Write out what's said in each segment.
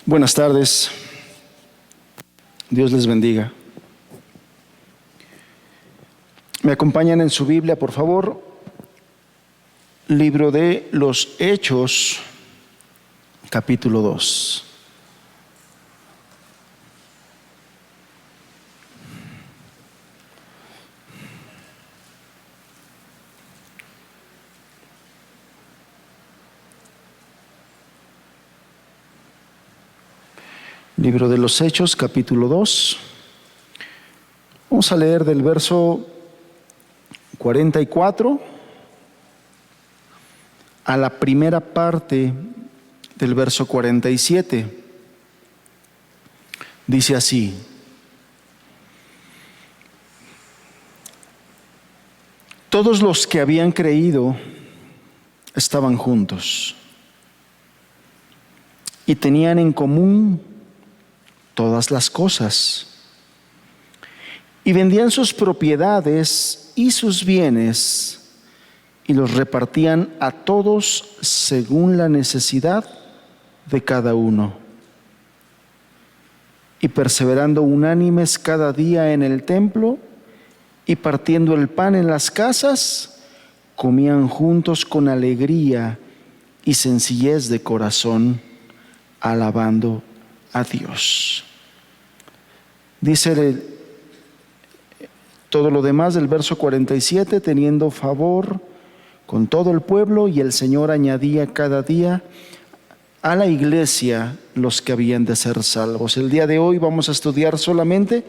Buenas tardes. Dios les bendiga. ¿Me acompañan en su Biblia, por favor? Libro de los Hechos, capítulo 2. Libro de los Hechos, capítulo 2. Vamos a leer del verso 44 a la primera parte del verso 47. Dice así: todos los que habían creído estaban juntos y tenían en común todas las cosas, y vendían sus propiedades y sus bienes y los repartían a todos según la necesidad de cada uno. Y perseverando unánimes cada día en el templo y partiendo el pan en las casas, comían juntos con alegría y sencillez de corazón, alabando a Dios. Dice todo lo demás del verso 47, teniendo favor con todo el pueblo, y el Señor añadía cada día a la iglesia los que habían de ser salvos. El día de hoy vamos a estudiar solamente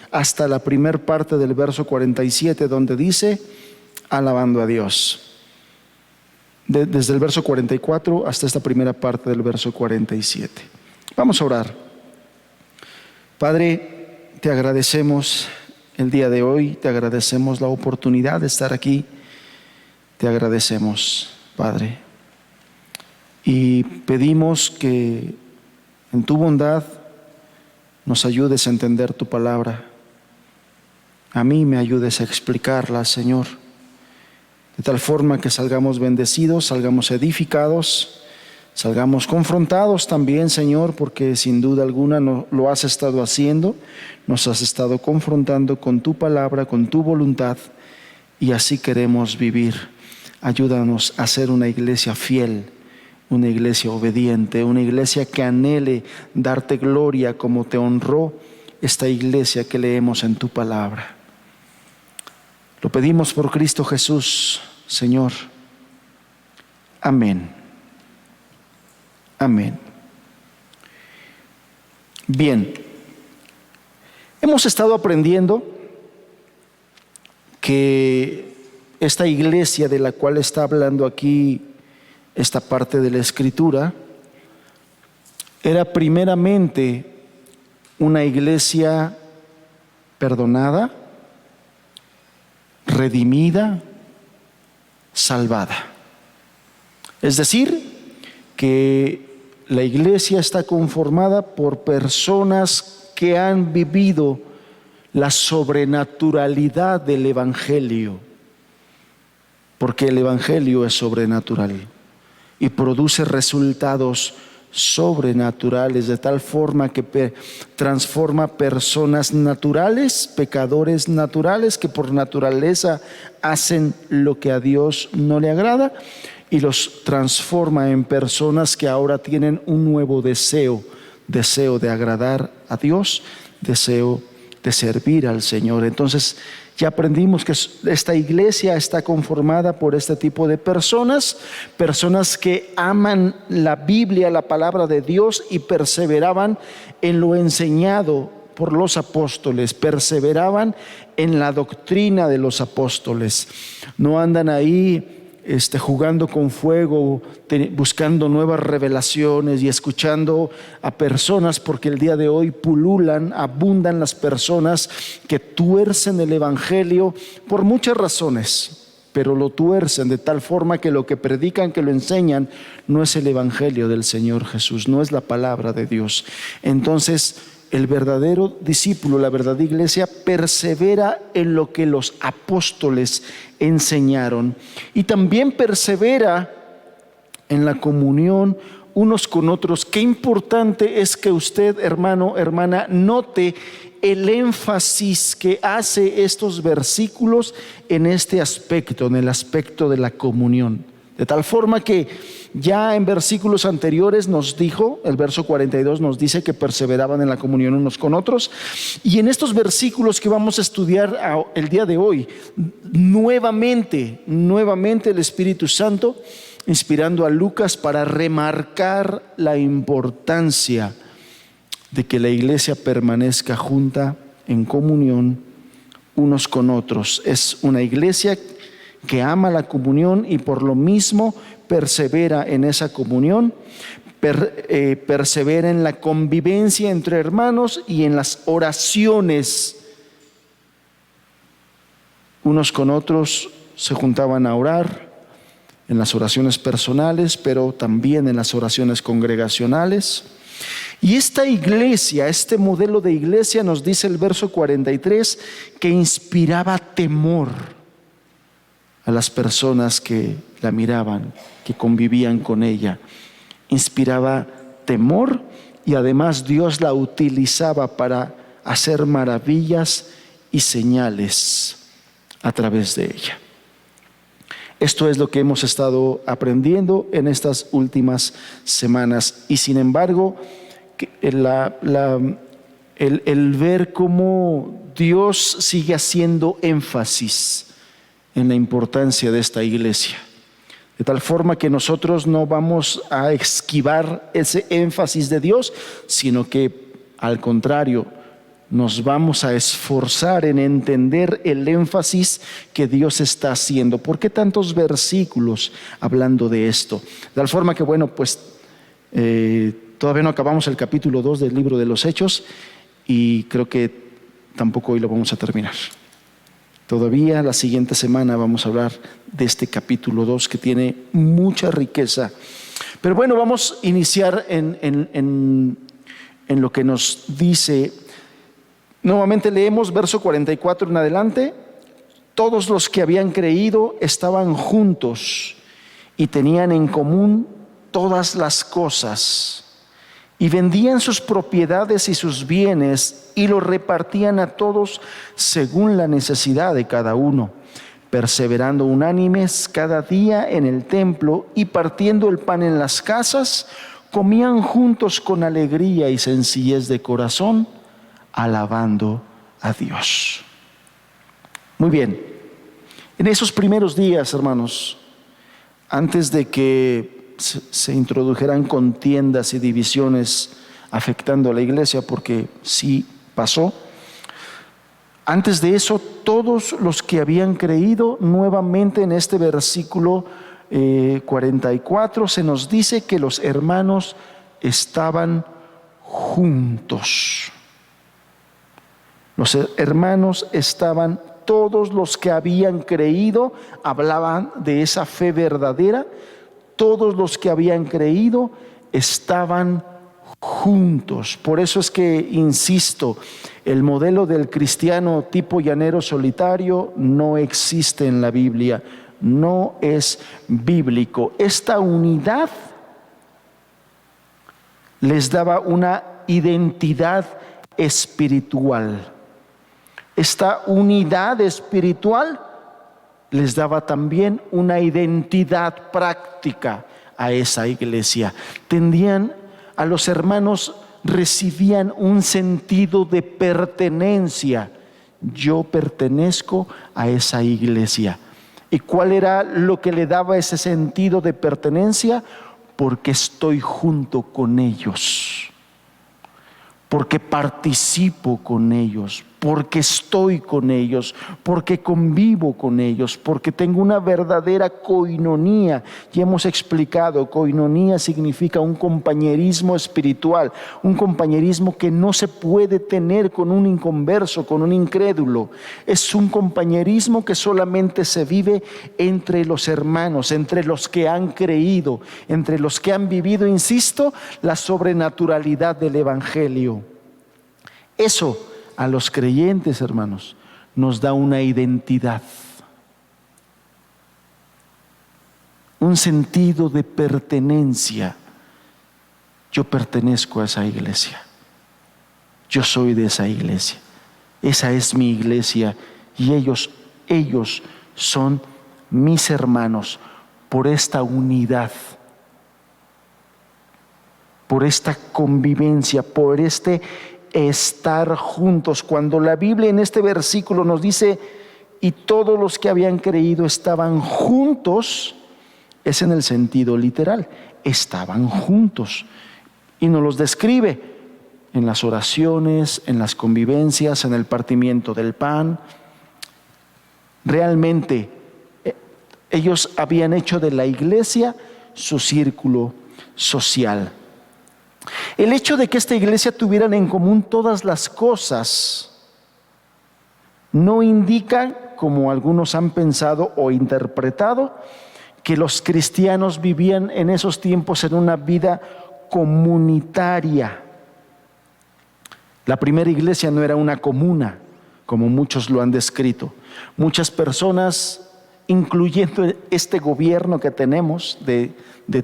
hasta la primera parte del verso 47, donde dice alabando a Dios. Desde el verso 44 hasta esta primera parte del verso 47. Vamos a orar. Padre, te agradecemos el día de hoy, te agradecemos la oportunidad de estar aquí, te agradecemos, Padre, y pedimos que en tu bondad nos ayudes a entender tu palabra. A mí me ayudes a explicarla, Señor, de tal forma que salgamos bendecidos, salgamos edificados, salgamos confrontados también, Señor, porque sin duda alguna lo has estado haciendo, nos has estado confrontando con tu palabra, con tu voluntad, y así queremos vivir. Ayúdanos a ser una iglesia fiel, una iglesia obediente, una iglesia que anhele darte gloria como te honró esta iglesia que leemos en tu palabra. Lo pedimos por Cristo Jesús, Señor. Amén. Amén. Bien, hemos estado aprendiendo que esta iglesia de la cual está hablando aquí esta parte de la Escritura era primeramente una iglesia perdonada, redimida, salvada. Es decir, que la iglesia está conformada por personas que han vivido la sobrenaturalidad del Evangelio, porque el Evangelio es sobrenatural y produce resultados sobrenaturales de tal forma que transforma personas naturales, pecadores naturales que por naturaleza hacen lo que a Dios no le agrada, y los transforma en personas que ahora tienen un nuevo deseo de agradar a Dios, deseo de servir al Señor. Entonces ya aprendimos que esta iglesia está conformada por este tipo de personas que aman la Biblia, la palabra de Dios, y perseveraban en lo enseñado por los apóstoles, perseveraban en la doctrina de los apóstoles. No andan ahí jugando con fuego, buscando nuevas revelaciones y escuchando a personas, porque el día de hoy abundan las personas que tuercen el Evangelio por muchas razones, pero lo tuercen de tal forma que lo que predican, que lo enseñan, no es el Evangelio del Señor Jesús, no es la palabra de Dios. Entonces, el verdadero discípulo, la verdadera iglesia, persevera en lo que los apóstoles enseñaron, y también persevera en la comunión unos con otros. Qué importante es que usted, hermano, hermana, note el énfasis que hace estos versículos en este aspecto, en el aspecto de la comunión. De tal forma que ya en versículos anteriores nos dijo, el verso 42 nos dice que perseveraban en la comunión unos con otros. Y en estos versículos que vamos a estudiar el día de hoy, nuevamente el Espíritu Santo, inspirando a Lucas para remarcar la importancia de que la iglesia permanezca junta en comunión unos con otros. Es una iglesia que ama la comunión y por lo mismo persevera en esa comunión, persevera en la convivencia entre hermanos y en las oraciones. Unos con otros se juntaban a orar en las oraciones personales, pero también en las oraciones congregacionales. Y esta iglesia, este modelo de iglesia, nos dice el verso 43, que inspiraba temor a las personas que la miraban, que convivían con ella. Inspiraba temor y además Dios la utilizaba para hacer maravillas y señales a través de ella. Esto es lo que hemos estado aprendiendo en estas últimas semanas. Y sin embargo, el ver cómo Dios sigue haciendo énfasis en la importancia de esta iglesia, de tal forma que nosotros no vamos a esquivar ese énfasis de Dios, sino que al contrario, nos vamos a esforzar en entender el énfasis que Dios está haciendo. ¿Por qué tantos versículos hablando de esto? De tal forma que, bueno, pues todavía no acabamos el capítulo 2 del libro de los Hechos y creo que tampoco hoy lo vamos a terminar. Todavía la siguiente semana vamos a hablar de este capítulo 2 que tiene mucha riqueza. Pero bueno, vamos a iniciar en lo que nos dice. Nuevamente leemos verso 44 en adelante. Todos los que habían creído estaban juntos y tenían en común todas las cosas, y vendían sus propiedades y sus bienes y los repartían a todos según la necesidad de cada uno, perseverando unánimes cada día en el templo y partiendo el pan en las casas, comían juntos con alegría y sencillez de corazón, alabando a Dios. Muy bien, en esos primeros días, hermanos, antes de que se introdujeran contiendas y divisiones afectando a la iglesia, porque sí pasó, antes de eso, todos los que habían creído, nuevamente en este versículo 44 se nos dice que los hermanos estaban juntos. Los hermanos estaban, todos los que habían creído, hablaban de esa fe verdadera. Todos los que habían creído estaban juntos. Por eso es que, insisto, el modelo del cristiano tipo llanero solitario no existe en la Biblia, no es bíblico. Esta unidad les daba una identidad espiritual. Esta unidad espiritual les daba también una identidad práctica a esa iglesia. A los hermanos recibían un sentido de pertenencia. Yo pertenezco a esa iglesia. ¿Y cuál era lo que le daba ese sentido de pertenencia? Porque estoy junto con ellos, porque participo con ellos, porque estoy con ellos, porque convivo con ellos, porque tengo una verdadera koinonía. Y hemos explicado, koinonía significa un compañerismo espiritual, un compañerismo que no se puede tener con un inconverso, con un incrédulo. Es un compañerismo que solamente se vive entre los hermanos, entre los que han creído, entre los que han vivido, insisto, la sobrenaturalidad del Evangelio. Eso a los creyentes, hermanos, nos da una identidad, un sentido de pertenencia. Yo pertenezco a esa iglesia. Yo soy de esa iglesia. Esa es mi iglesia y ellos son mis hermanos por esta unidad, por esta convivencia, por este estar juntos. Cuando la Biblia en este versículo nos dice, y todos los que habían creído estaban juntos, es en el sentido literal, estaban juntos. Y nos los describe en las oraciones, en las convivencias, en el partimiento del pan. Realmente ellos habían hecho de la iglesia su círculo social. El hecho de que esta iglesia tuvieran en común todas las cosas no indica, como algunos han pensado o interpretado, que los cristianos vivían en esos tiempos en una vida comunitaria. La primera iglesia no era una comuna, como muchos lo han descrito. Muchas personas, incluyendo este gobierno que tenemos de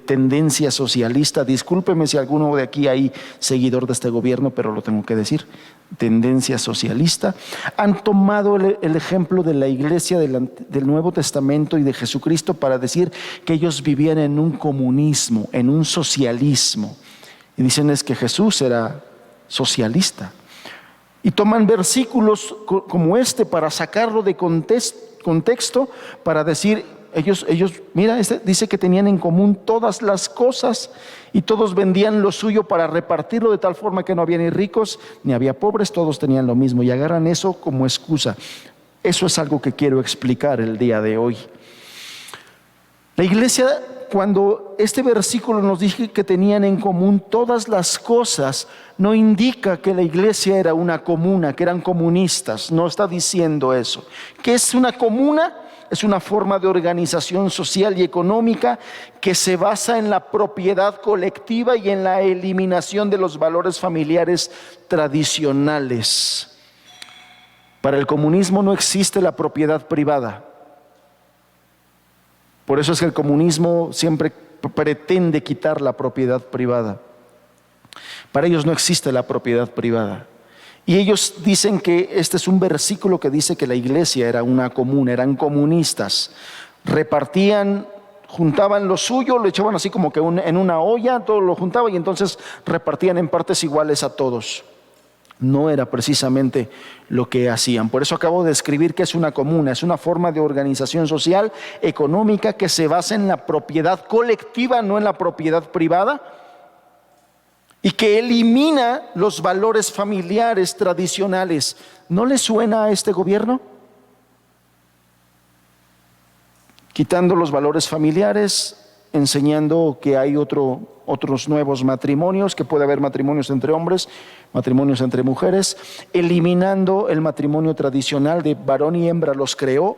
tendencia socialista, discúlpeme si alguno de aquí hay seguidor de este gobierno, pero lo tengo que decir, tendencia socialista, han tomado el ejemplo de la iglesia del Nuevo Testamento y de Jesucristo para decir que ellos vivían en un comunismo, en un socialismo. Y dicen es que Jesús era socialista. Y toman versículos como este para sacarlo de contexto, para decir, ellos, mira, dice que tenían en común todas las cosas y todos vendían lo suyo para repartirlo de tal forma que no había ni ricos ni había pobres, todos tenían lo mismo y agarran eso como excusa. Eso es algo que quiero explicar el día de hoy. La iglesia, cuando este versículo nos dice que tenían en común todas las cosas, no indica que la iglesia era una comuna, que eran comunistas, no está diciendo eso. ¿Qué es una comuna? Es una forma de organización social y económica que se basa en la propiedad colectiva y en la eliminación de los valores familiares tradicionales. Para el comunismo no existe la propiedad privada. Por eso es que el comunismo siempre pretende quitar la propiedad privada. Para ellos no existe la propiedad privada. Y ellos dicen que este es un versículo que dice que la iglesia era una comuna, eran comunistas. Repartían, juntaban lo suyo, lo echaban así como que en una olla, todo lo juntaban y entonces repartían en partes iguales a todos. No era precisamente lo que hacían. Por eso acabo de describir que es una comuna, es una forma de organización social, económica, que se basa en la propiedad colectiva, no en la propiedad privada, y que elimina los valores familiares tradicionales. ¿No le suena a este gobierno? Quitando los valores familiares, enseñando que hay otros nuevos matrimonios, que puede haber matrimonios entre hombres, matrimonios entre mujeres, eliminando el matrimonio tradicional de varón y hembra, los creó.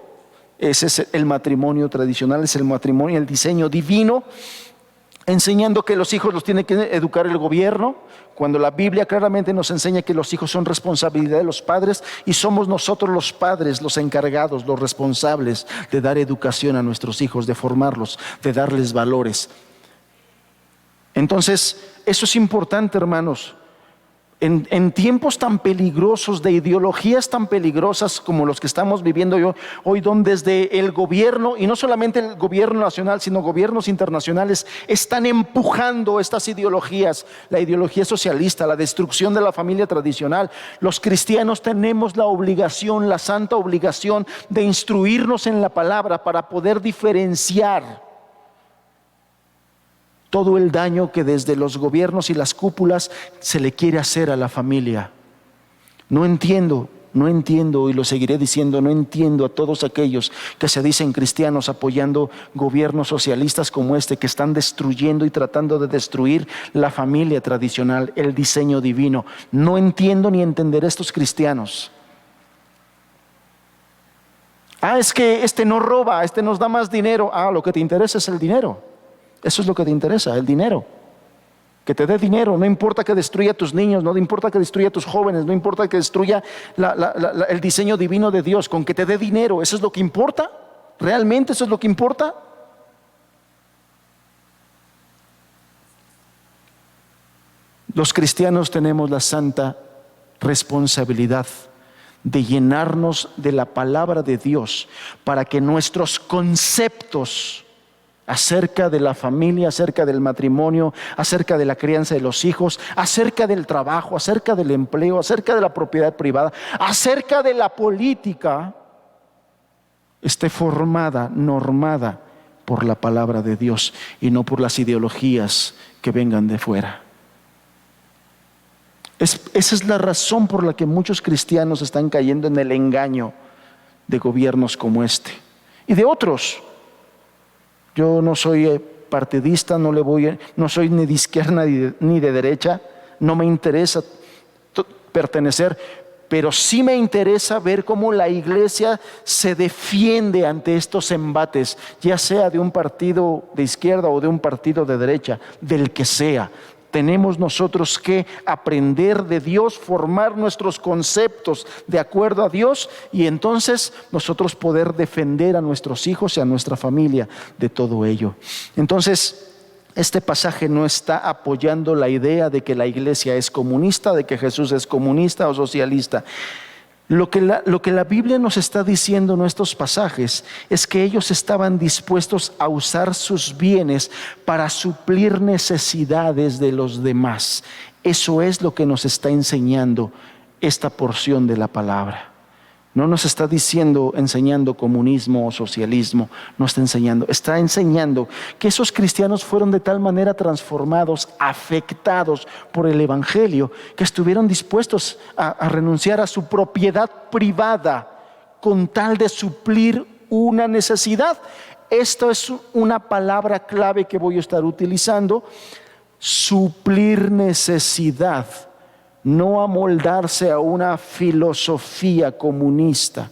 Ese es el matrimonio tradicional, es el matrimonio, el diseño divino, enseñando que los hijos los tiene que educar el gobierno, cuando la Biblia claramente nos enseña que los hijos son responsabilidad de los padres y somos nosotros los padres, los encargados, los responsables de dar educación a nuestros hijos, de formarlos, de darles valores. Entonces, eso es importante, hermanos. En tiempos tan peligrosos, de ideologías tan peligrosas como los que estamos viviendo hoy, donde desde el gobierno, y no solamente el gobierno nacional, sino gobiernos internacionales, están empujando estas ideologías, la ideología socialista, la destrucción de la familia tradicional. Los cristianos tenemos la obligación, la santa obligación de instruirnos en la palabra para poder diferenciar todo el daño que desde los gobiernos y las cúpulas se le quiere hacer a la familia. No entiendo y lo seguiré diciendo, no entiendo a todos aquellos que se dicen cristianos apoyando gobiernos socialistas como este, que están destruyendo y tratando de destruir la familia tradicional, el diseño divino. No entiendo ni entenderé a estos cristianos. Es que este no roba, este nos da más dinero. Lo que te interesa es el dinero. Eso es lo que te interesa, el dinero. Que te dé dinero, no importa que destruya a tus niños, no importa que destruya a tus jóvenes, no importa que destruya el diseño divino de Dios, con que te dé dinero, ¿eso es lo que importa? ¿Realmente eso es lo que importa? Los cristianos tenemos la santa responsabilidad de llenarnos de la palabra de Dios para que nuestros conceptos acerca de la familia, acerca del matrimonio, acerca de la crianza de los hijos, acerca del trabajo, acerca del empleo, acerca de la propiedad privada, acerca de la política, esté formada, normada por la palabra de Dios y no por las ideologías que vengan de fuera. Esa es la razón por la que muchos cristianos están cayendo en el engaño de gobiernos como este y de otros. Yo no soy partidista, no soy ni de izquierda ni de derecha, no me interesa pertenecer, pero sí me interesa ver cómo la iglesia se defiende ante estos embates, ya sea de un partido de izquierda o de un partido de derecha, del que sea. Tenemos nosotros que aprender de Dios, formar nuestros conceptos de acuerdo a Dios y entonces nosotros poder defender a nuestros hijos y a nuestra familia de todo ello. Entonces, este pasaje no está apoyando la idea de que la iglesia es comunista, de que Jesús es comunista o socialista. Lo que la Biblia nos está diciendo en estos pasajes es que ellos estaban dispuestos a usar sus bienes para suplir necesidades de los demás. Eso es lo que nos está enseñando esta porción de la palabra. No nos está enseñando comunismo o socialismo, no está enseñando que esos cristianos fueron de tal manera transformados, afectados por el evangelio, que estuvieron dispuestos a renunciar a su propiedad privada con tal de suplir una necesidad. Esta es una palabra clave que voy a estar utilizando: suplir necesidad. No amoldarse a una filosofía comunista.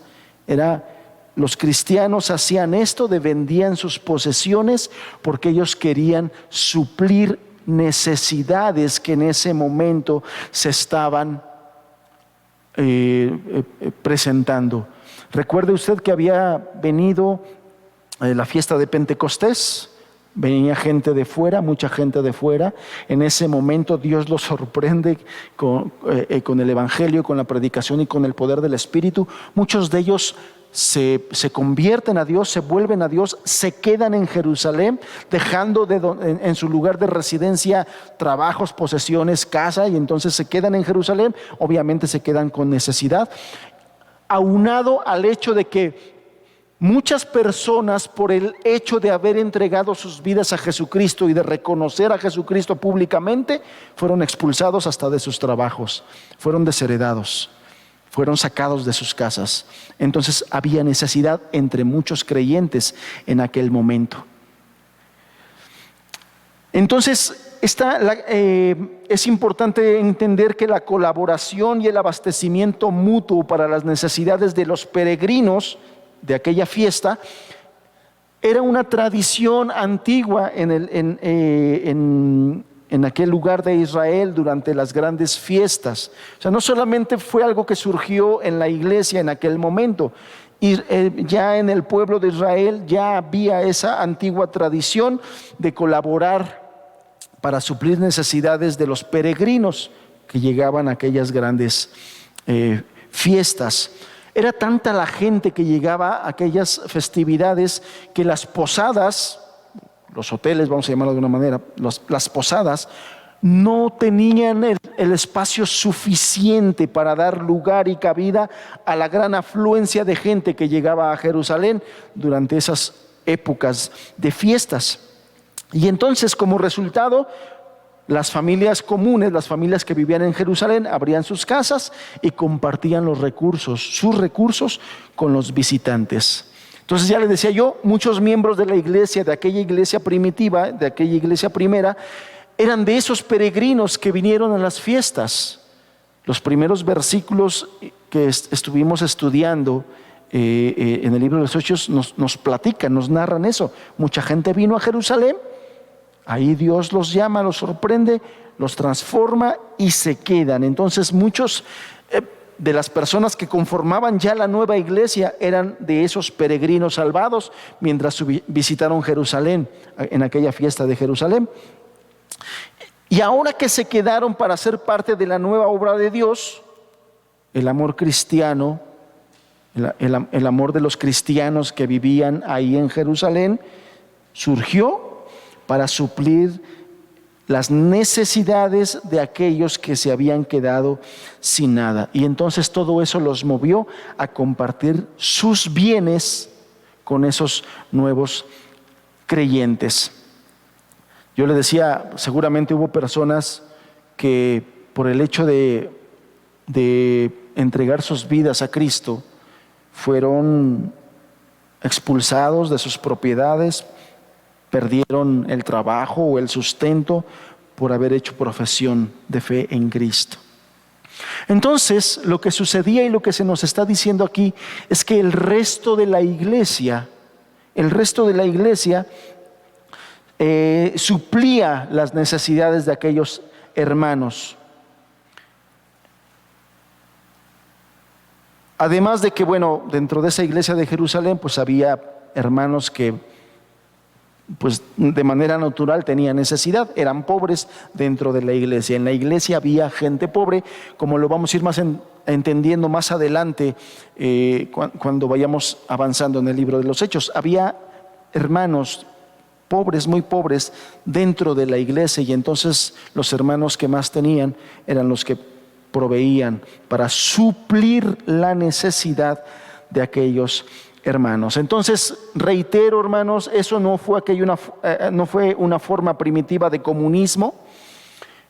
Los cristianos hacían esto, vendían sus posesiones porque ellos querían suplir necesidades que en ese momento se estaban presentando. Recuerde usted que había venido la fiesta de Pentecostés. Venía gente de fuera, mucha gente de fuera. En ese momento Dios los sorprende con el evangelio, con la predicación y con el poder del Espíritu. Muchos de ellos se convierten a Dios, se vuelven a Dios, se quedan en Jerusalén, dejando en su lugar de residencia trabajos, posesiones, casa, y entonces se quedan en Jerusalén. Obviamente se quedan con necesidad, aunado al hecho de que muchas personas, por el hecho de haber entregado sus vidas a Jesucristo y de reconocer a Jesucristo públicamente, fueron expulsados hasta de sus trabajos, fueron desheredados, fueron sacados de sus casas. Entonces había necesidad entre muchos creyentes en aquel momento. Entonces es importante entender que la colaboración y el abastecimiento mutuo para las necesidades de los peregrinos de aquella fiesta era una tradición antigua en aquel lugar de Israel durante las grandes fiestas. O sea, no solamente fue algo que surgió en la iglesia en aquel momento, y ya en el pueblo de Israel ya había esa antigua tradición de colaborar para suplir necesidades de los peregrinos que llegaban a aquellas grandes fiestas. Era tanta la gente que llegaba a aquellas festividades que las posadas, los hoteles, vamos a llamarlo de una manera, las posadas, no tenían el espacio suficiente para dar lugar y cabida a la gran afluencia de gente que llegaba a Jerusalén durante esas épocas de fiestas. Y entonces, como resultado, las familias comunes, las familias que vivían en Jerusalén, abrían sus casas y compartían sus recursos con los visitantes. Entonces, ya les decía yo, muchos miembros de la iglesia, de aquella iglesia primitiva, de aquella iglesia primera, eran de esos peregrinos que vinieron a las fiestas. Los primeros versículos que estuvimos estudiando en el libro de los Hechos nos platican, nos narran eso. Mucha gente vino a Jerusalén. Ahí Dios los llama, los sorprende, los transforma y se quedan. Entonces muchos de las personas que conformaban ya la nueva iglesia eran de esos peregrinos salvados mientras visitaron Jerusalén en aquella fiesta de Jerusalén. Y ahora que se quedaron para ser parte de la nueva obra de Dios, el amor cristiano, el amor de los cristianos que vivían ahí en Jerusalén, surgió para suplir las necesidades de aquellos que se habían quedado sin nada. Y entonces todo eso los movió a compartir sus bienes con esos nuevos creyentes. Yo le decía, seguramente hubo personas que por el hecho de entregar sus vidas a Cristo, fueron expulsados de sus propiedades, perdieron el trabajo o el sustento por haber hecho profesión de fe en Cristo. Entonces, lo que sucedía y lo que se nos está diciendo aquí es que el resto de la iglesia suplía las necesidades de aquellos hermanos. Además de que, dentro de esa iglesia de Jerusalén, pues había hermanos que, pues de manera natural tenían necesidad, eran pobres dentro de la iglesia. En la iglesia había gente pobre, como lo vamos a ir entendiendo más adelante cuando vayamos avanzando en el libro de los Hechos. Había hermanos pobres, muy pobres dentro de la iglesia, y entonces los hermanos que más tenían eran los que proveían para suplir la necesidad de aquellos hermanos. Entonces, reitero, hermanos, eso no fue una forma primitiva de comunismo.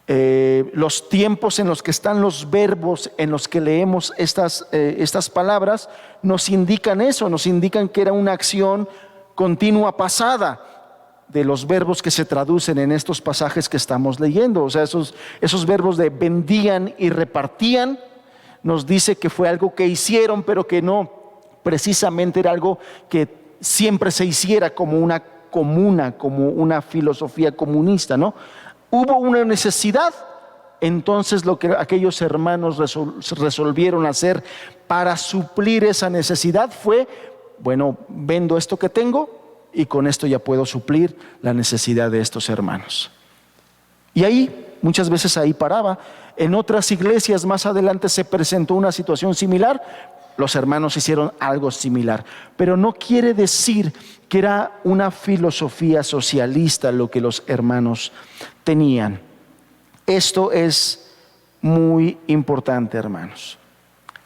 Los tiempos en los que están los verbos en los que leemos estas palabras nos indican eso, nos indican que era una acción continua pasada de los verbos que se traducen en estos pasajes que estamos leyendo. O sea, esos verbos de vendían y repartían, nos dice que fue algo que hicieron, pero que no precisamente era algo que siempre se hiciera como una comuna, como una filosofía comunista, ¿no? Hubo una necesidad, entonces lo que aquellos hermanos resolvieron hacer para suplir esa necesidad fue, vendo esto que tengo y con esto ya puedo suplir la necesidad de estos hermanos. Y ahí, muchas veces ahí paraba. En otras iglesias más adelante se presentó una situación similar. Los hermanos hicieron algo similar, pero no quiere decir que era una filosofía socialista lo que los hermanos tenían. Esto es muy importante, hermanos.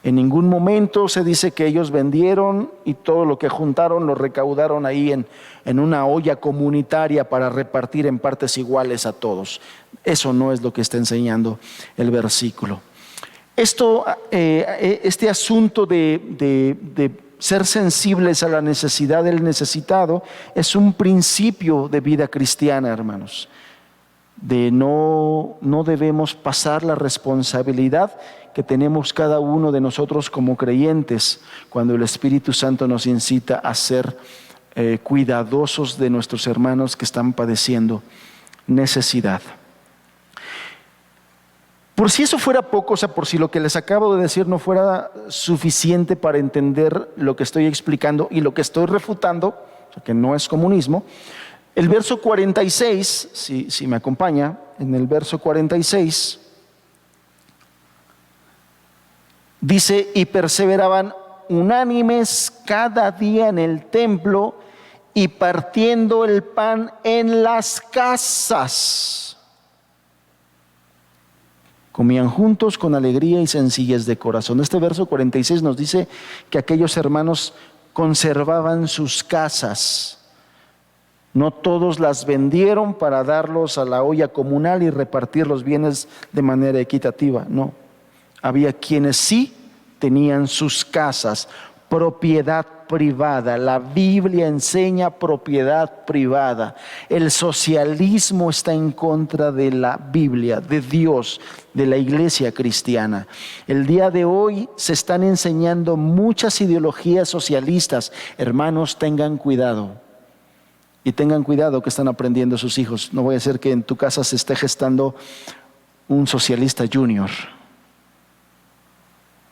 En ningún momento se dice que ellos vendieron y todo lo que juntaron lo recaudaron ahí en una olla comunitaria para repartir en partes iguales a todos. Eso no es lo que está enseñando el versículo. Este asunto de ser sensibles a la necesidad del necesitado es un principio de vida cristiana, hermanos. No debemos pasar la responsabilidad que tenemos cada uno de nosotros como creyentes cuando el Espíritu Santo nos incita a ser cuidadosos de nuestros hermanos que están padeciendo necesidad. Por si eso fuera poco, o sea, por si lo que les acabo de decir no fuera suficiente para entender lo que estoy explicando y lo que estoy refutando, o sea, que no es comunismo, el verso 46, si me acompaña, en el verso 46, dice, y perseveraban unánimes cada día en el templo y partiendo el pan en las casas. Comían juntos con alegría y sencillez de corazón. Este verso 46 nos dice que aquellos hermanos conservaban sus casas. No todos las vendieron para darlos a la olla comunal y repartir los bienes de manera equitativa, no. Había quienes sí tenían sus casas, propiedad privada. La Biblia enseña propiedad privada. El socialismo está en contra de la Biblia, de Dios, de la iglesia cristiana. El día de hoy se están enseñando muchas ideologías socialistas. Hermanos, tengan cuidado. Y tengan cuidado que están aprendiendo sus hijos. No vaya a ser que en tu casa se esté gestando un socialista junior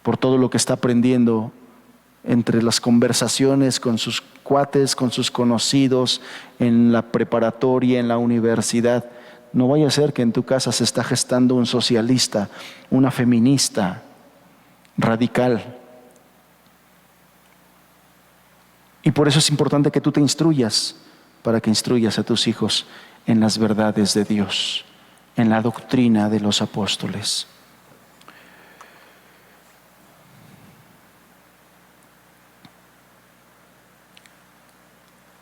por todo lo que está aprendiendo entre las conversaciones con sus cuates, con sus conocidos, en la preparatoria, en la universidad. no vaya a ser que en tu casa se está gestando un socialista, una feminista radical. Y por eso es importante que tú te instruyas, para que instruyas a tus hijos en las verdades de Dios, en la doctrina de los apóstoles.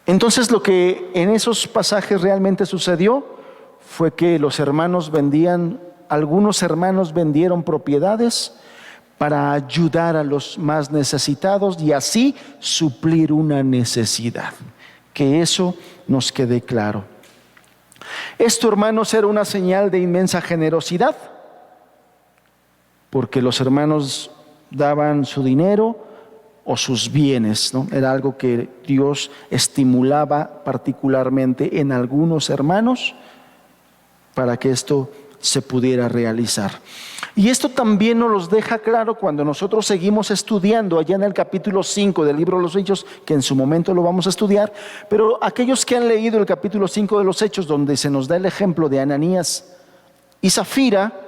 Entonces lo que en esos pasajes realmente sucedió fue que los hermanos algunos hermanos vendieron propiedades para ayudar a los más necesitados y así suplir una necesidad. Que eso nos quede claro. Esto, hermanos, era una señal de inmensa generosidad, porque los hermanos daban su dinero o sus bienes, ¿no? Era algo que Dios estimulaba particularmente en algunos hermanos para que esto se pudiera realizar. Y esto también nos los deja claro cuando nosotros seguimos estudiando allá en el capítulo 5 del libro de los Hechos, que en su momento lo vamos a estudiar, pero aquellos que han leído el capítulo 5 de los Hechos, donde se nos da el ejemplo de Ananías y Zafira,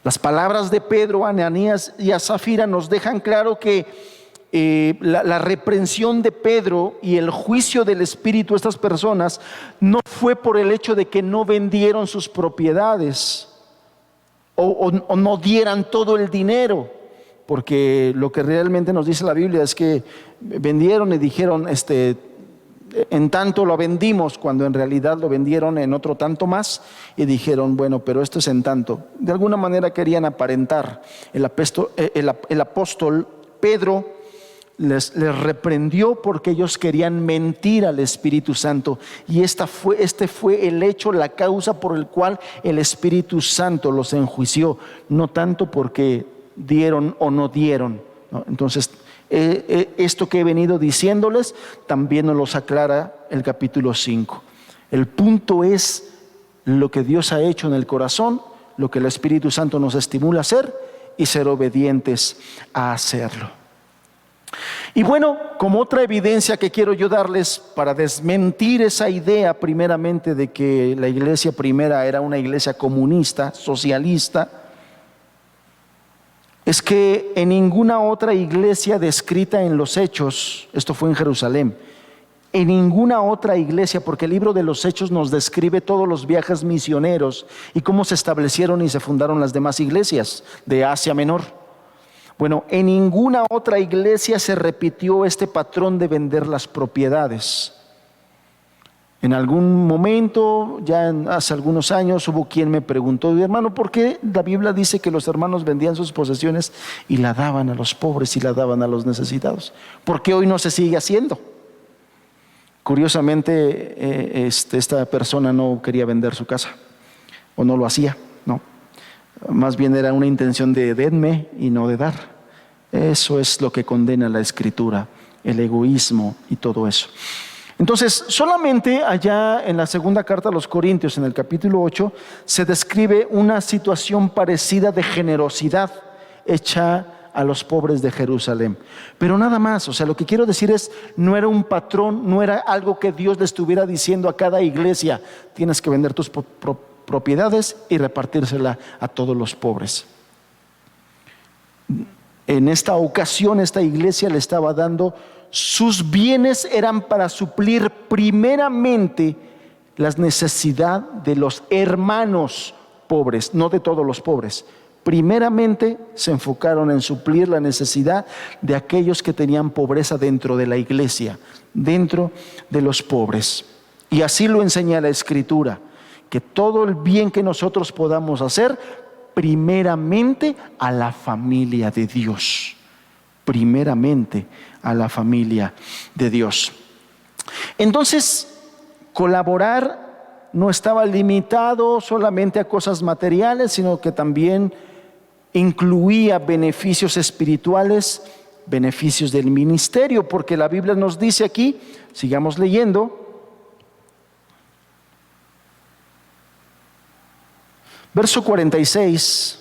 las palabras de Pedro a Ananías y a Zafira nos dejan claro que la reprensión de Pedro y el juicio del Espíritu a estas personas no fue por el hecho de que no vendieron sus propiedades o no dieran todo el dinero, porque lo que realmente nos dice la Biblia es que vendieron y dijeron en tanto lo vendimos, cuando en realidad lo vendieron en otro tanto más, y dijeron, bueno, pero esto es en tanto. De alguna manera querían aparentar. El apóstol Pedro les reprendió porque ellos querían mentir al Espíritu Santo, y este fue el hecho, la causa por el cual el Espíritu Santo los enjuició, no tanto porque dieron o no dieron, ¿no? Entonces esto que he venido diciéndoles también nos los aclara el capítulo 5. El punto es lo que Dios ha hecho en el corazón, lo que el Espíritu Santo nos estimula a hacer y ser obedientes a hacerlo. Y bueno, como otra evidencia que quiero yo darles para desmentir esa idea primeramente de que la iglesia primera era una iglesia comunista, socialista, es que en ninguna otra iglesia descrita en los Hechos, esto fue en Jerusalén, en ninguna otra iglesia, porque el libro de los Hechos nos describe todos los viajes misioneros y cómo se establecieron y se fundaron las demás iglesias de Asia Menor. Bueno, en ninguna otra iglesia se repitió este patrón de vender las propiedades. En algún momento, hace algunos años, hubo quien me preguntó, hermano, ¿por qué la Biblia dice que los hermanos vendían sus posesiones y la daban a los pobres y la daban a los necesitados? ¿Por qué hoy no se sigue haciendo? Curiosamente, esta persona no quería vender su casa, o no lo hacía, no. Más bien era una intención de denme y no de dar. Eso es lo que condena la Escritura, el egoísmo y todo eso. Entonces, solamente allá en la segunda carta a los Corintios, en el capítulo 8, se describe una situación parecida de generosidad hecha a los pobres de Jerusalén. Pero nada más, o sea, lo que quiero decir es, no era un patrón, no era algo que Dios le estuviera diciendo a cada iglesia, tienes que vender tus propiedades y repartírsela a todos los pobres. En esta ocasión, esta iglesia le estaba dando, sus bienes eran para suplir primeramente las necesidades de los hermanos pobres, no de todos los pobres. Primeramente se enfocaron en suplir la necesidad de aquellos que tenían pobreza dentro de la iglesia, dentro de los pobres. Y así lo enseña la Escritura, que todo el bien que nosotros podamos hacer, primeramente a la familia de Dios. Primeramente a la familia de Dios. Entonces, colaborar no estaba limitado solamente a cosas materiales, sino que también incluía beneficios espirituales, beneficios del ministerio, porque la Biblia nos dice aquí, sigamos leyendo, verso 46,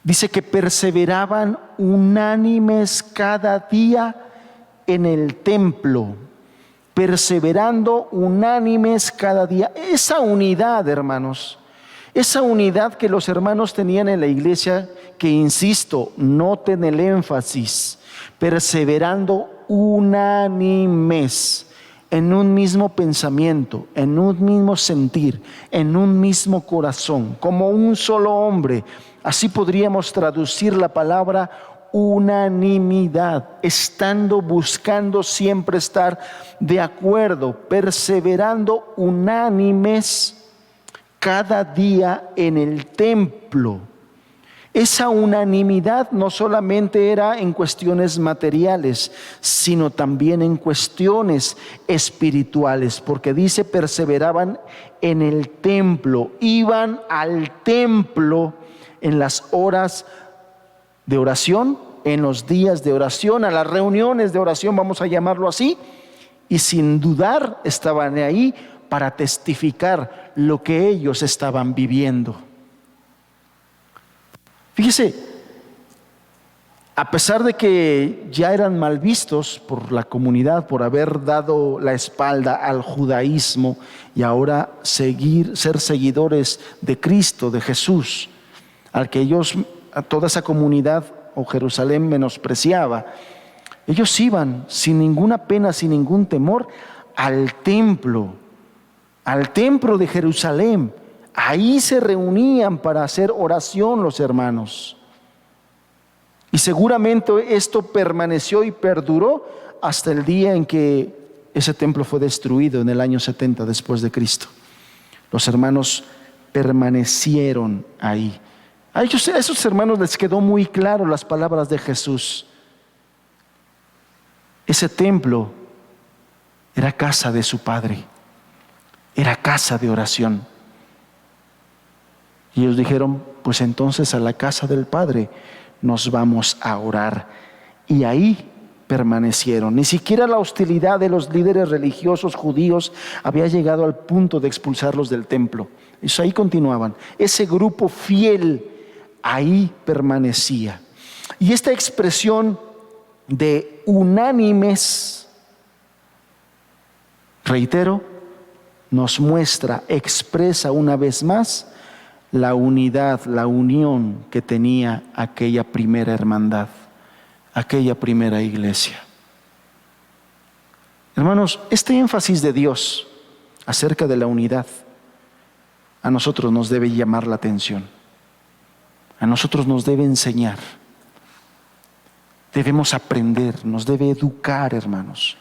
dice que perseveraban unánimes cada día en el templo perseverando unánimes cada día. Esa unidad, hermanos, esa unidad que los hermanos tenían en la iglesia, que insisto, noten el énfasis, perseverando unánimes, en un mismo pensamiento, en un mismo sentir, en un mismo corazón, como un solo hombre. Así podríamos traducir la palabra unanimidad, buscando siempre estar de acuerdo, perseverando unánimes cada día en el templo. Esa unanimidad no solamente era en cuestiones materiales, sino también en cuestiones espirituales, porque dice perseveraban en el templo, iban al templo en las horas de oración, en los días de oración, a las reuniones de oración, vamos a llamarlo así, y sin dudar estaban ahí para testificar lo que ellos estaban viviendo. Fíjese, a pesar de que ya eran mal vistos por la comunidad por haber dado la espalda al judaísmo y ahora ser seguidores de Cristo, de Jesús, al que a toda esa comunidad o Jerusalén menospreciaba, ellos iban sin ninguna pena, sin ningún temor, al templo de Jerusalén. Ahí se reunían para hacer oración los hermanos. Y seguramente esto permaneció y perduró hasta el día en que ese templo fue destruido en el año 70 después de Cristo. Los hermanos permanecieron ahí. A esos hermanos les quedó muy claro las palabras de Jesús. Ese templo era casa de su Padre, era casa de oración. Y ellos dijeron, pues entonces a la casa del Padre nos vamos a orar. Y ahí permanecieron. Ni siquiera la hostilidad de los líderes religiosos judíos había llegado al punto de expulsarlos del templo. Eso ahí continuaban. Ese grupo fiel ahí permanecía. Y esta expresión de unánimes, reitero, nos muestra, expresa una vez más la unidad, la unión que tenía aquella primera hermandad, aquella primera iglesia. Hermanos, este énfasis de Dios acerca de la unidad a nosotros nos debe llamar la atención, a nosotros nos debe enseñar, debemos aprender, nos debe educar, hermanos.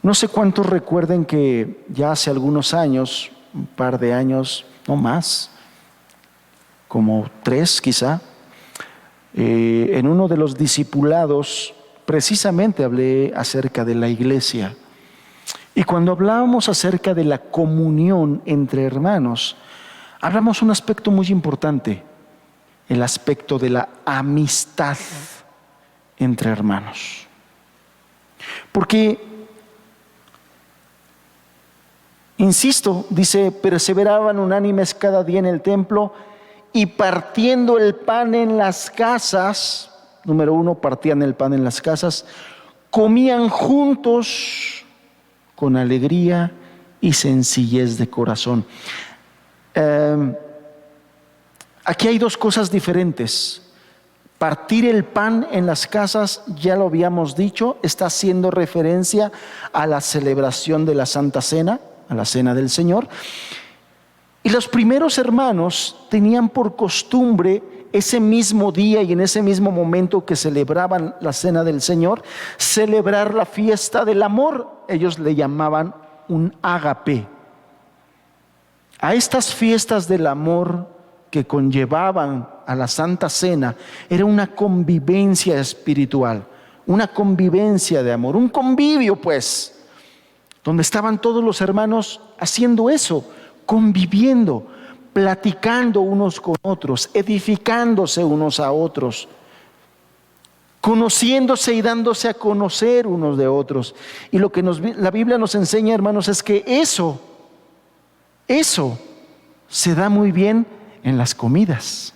No sé cuántos recuerden que ya hace algunos años, un par de años, no más, como 3 quizá, en uno de los discipulados precisamente hablé acerca de la iglesia. Y cuando hablábamos acerca de la comunión entre hermanos, hablamos un aspecto muy importante, el aspecto de la amistad entre hermanos. Porque insisto, dice, perseveraban unánimes cada día en el templo y partiendo el pan en las casas, número 1, partían el pan en las casas, comían juntos con alegría y sencillez de corazón. Aquí hay 2 cosas diferentes. Partir el pan en las casas, ya lo habíamos dicho, está haciendo referencia a la celebración de la Santa Cena, a la Cena del Señor. Y los primeros hermanos tenían por costumbre ese mismo día y en ese mismo momento que celebraban la Cena del Señor, celebrar la fiesta del amor. Ellos le llamaban un ágape. A estas fiestas del amor que conllevaban a la Santa Cena, era una convivencia espiritual, una convivencia de amor, un convivio pues, donde estaban todos los hermanos haciendo eso, conviviendo, platicando unos con otros, edificándose unos a otros, conociéndose y dándose a conocer unos de otros. Y lo que la Biblia nos enseña, hermanos, es que eso se da muy bien en las comidas.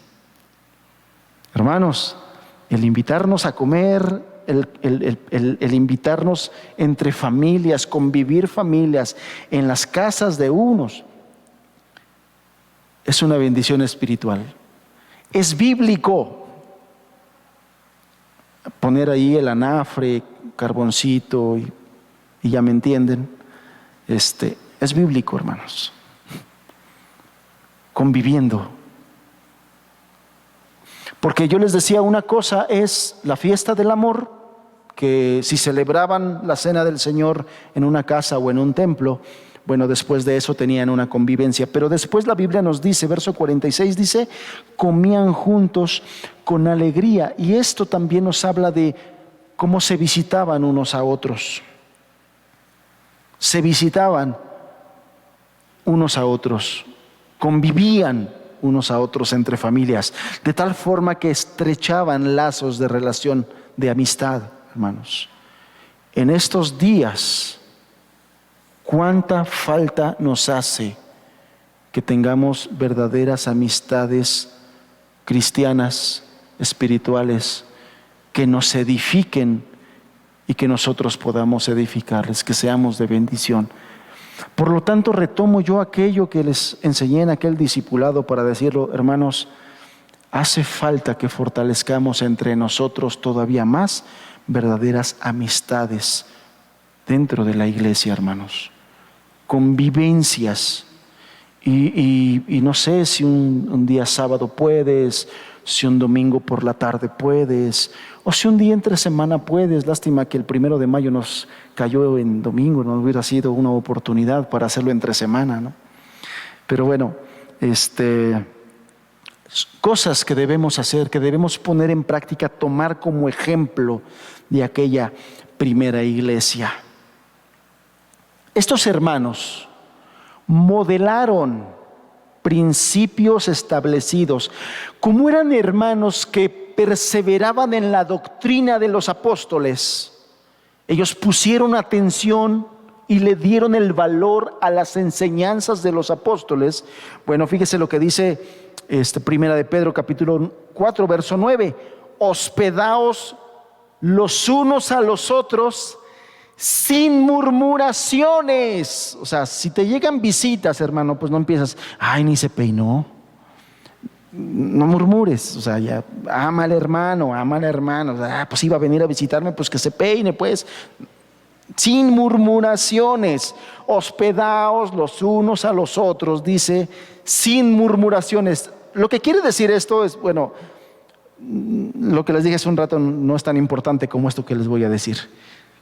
Hermanos, el invitarnos a comer el invitarnos entre familias, convivir familias en las casas de unos, es una bendición espiritual. Es bíblico poner ahí el anafre, carboncito y ya me entienden. Es bíblico, hermanos. Conviviendo. Porque yo les decía, una cosa es la fiesta del amor, que si celebraban la cena del Señor en una casa o en un templo, bueno, después de eso tenían una convivencia. Pero después la Biblia nos dice, verso 46 dice, comían juntos con alegría. Y esto también nos habla de cómo se visitaban unos a otros. Se visitaban unos a otros, convivían unos a otros entre familias, de tal forma que estrechaban lazos de relación, de amistad, hermanos. En estos días, ¿cuánta falta nos hace que tengamos verdaderas amistades cristianas, espirituales, que nos edifiquen y que nosotros podamos edificarles, que seamos de bendición? Por lo tanto, retomo yo aquello que les enseñé en aquel discipulado para decirlo, hermanos, hace falta que fortalezcamos entre nosotros todavía más verdaderas amistades dentro de la iglesia, hermanos. Convivencias. Y no sé si un día sábado puedes, si un domingo por la tarde puedes, o si un día entre semana puedes. Lástima que el 1 de mayo nos cayó en domingo, no hubiera sido una oportunidad para hacerlo entre semana, ¿no? Pero bueno, cosas que debemos hacer, que debemos poner en práctica, tomar como ejemplo de aquella primera iglesia. Estos hermanos modelaron principios establecidos. Como eran hermanos que perseveraban en la doctrina de los apóstoles, ellos pusieron atención y le dieron el valor a las enseñanzas de los apóstoles. Bueno, fíjese lo que dice Primera de Pedro capítulo 4 verso 9: hospedaos los unos a los otros sin murmuraciones. O sea, si te llegan visitas, hermano, pues no empiezas, ay, ni se peinó. No murmures, o sea, ya, ama al hermano, ama al hermano. O sea, pues iba a venir a visitarme, pues que se peine, pues. Sin murmuraciones, hospedaos los unos a los otros, dice, sin murmuraciones. Lo que quiere decir esto es, bueno, lo que les dije hace un rato no es tan importante como esto que les voy a decir.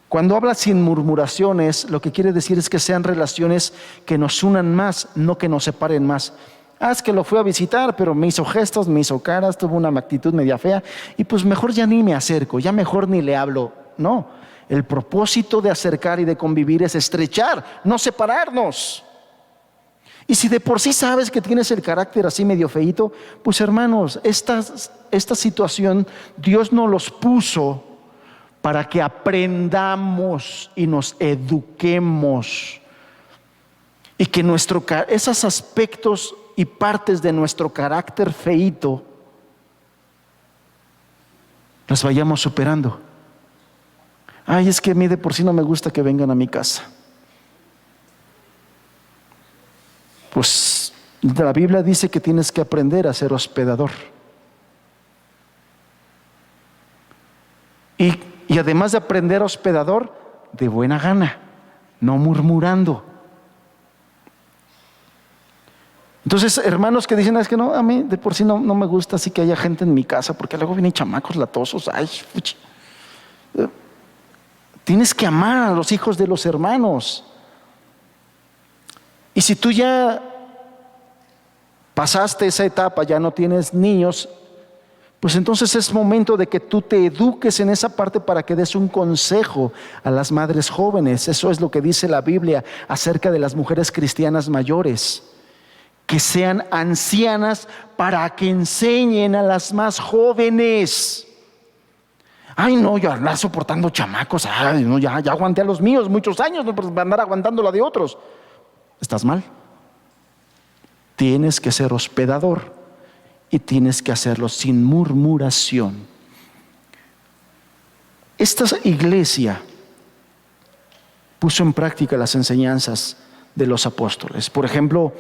Cuando habla sin murmuraciones, lo que quiere decir es que sean relaciones que nos unan más, no que nos separen más. Es que lo fui a visitar, pero me hizo gestos, me hizo caras, tuvo una actitud media fea, y pues mejor ya ni me acerco, ya mejor ni le hablo. No, el propósito de acercar y de convivir es estrechar, no separarnos. Y si de por sí sabes que tienes el carácter así medio feíto, pues hermanos, esta situación Dios nos los puso para que aprendamos y nos eduquemos, y que esos aspectos y partes de nuestro carácter feíto las vayamos superando. Ay, es que a mí de por sí no me gusta que vengan a mi casa. Pues la Biblia dice que tienes que aprender a ser hospedador. Y además de aprender hospedador, de buena gana, no murmurando. Entonces, hermanos que dicen, es que no, a mí de por sí no me gusta así que haya gente en mi casa, porque luego vienen chamacos latosos. Ay, fuchi. Tienes que amar a los hijos de los hermanos. Y si tú ya pasaste esa etapa, ya no tienes niños, pues entonces es momento de que tú te eduques en esa parte para que des un consejo a las madres jóvenes. Eso es lo que dice la Biblia acerca de las mujeres cristianas mayores, que sean ancianas para que enseñen a las más jóvenes. Ay, no, yo andar soportando chamacos, ay, no, ya aguanté a los míos muchos años, no para andar aguantando la de otros. Estás mal. Tienes que ser hospedador y tienes que hacerlo sin murmuración. Esta iglesia puso en práctica las enseñanzas de los apóstoles. Por ejemplo,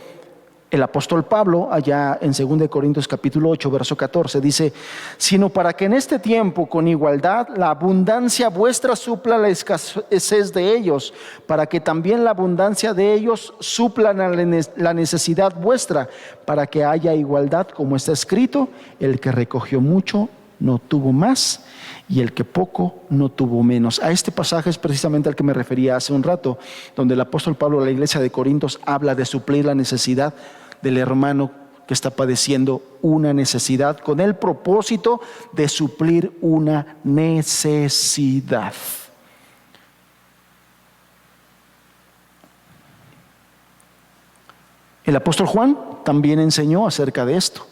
el apóstol Pablo, allá en 2 Corintios capítulo 8, verso 14, dice: sino para que en este tiempo con igualdad la abundancia vuestra supla la escasez de ellos, para que también la abundancia de ellos supla la necesidad vuestra, para que haya igualdad, como está escrito: el que recogió mucho no tuvo más, y el que poco no tuvo menos. A este pasaje es precisamente al que me refería hace un rato, donde el apóstol Pablo a la iglesia de Corintios habla de suplir la necesidad del hermano que está padeciendo una necesidad, con el propósito de suplir una necesidad. El apóstol Juan también enseñó acerca de esto.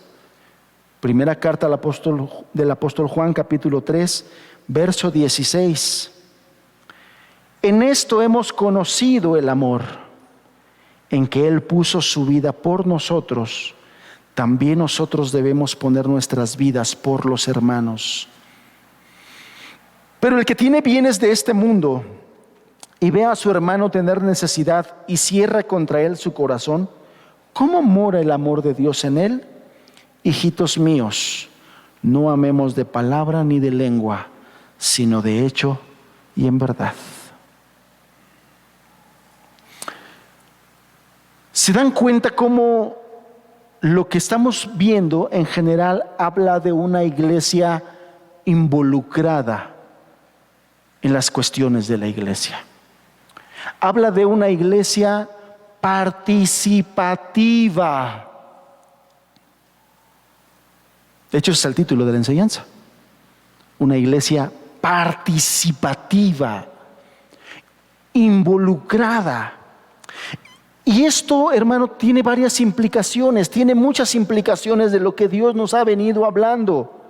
Primera carta del apóstol Juan, capítulo 3, verso 16. En esto hemos conocido el amor, en que Él puso su vida por nosotros. También nosotros debemos poner nuestras vidas por los hermanos. Pero el que tiene bienes de este mundo y ve a su hermano tener necesidad y cierra contra él su corazón, ¿cómo mora el amor de Dios en él? Hijitos míos, no amemos de palabra ni de lengua, sino de hecho y en verdad. ¿Se dan cuenta cómo lo que estamos viendo en general habla de una iglesia involucrada en las cuestiones de la iglesia? Habla de una iglesia participativa. De hecho, ese es el título de la enseñanza. Una iglesia participativa, involucrada. Y esto, hermano, tiene varias implicaciones, tiene muchas implicaciones de lo que Dios nos ha venido hablando.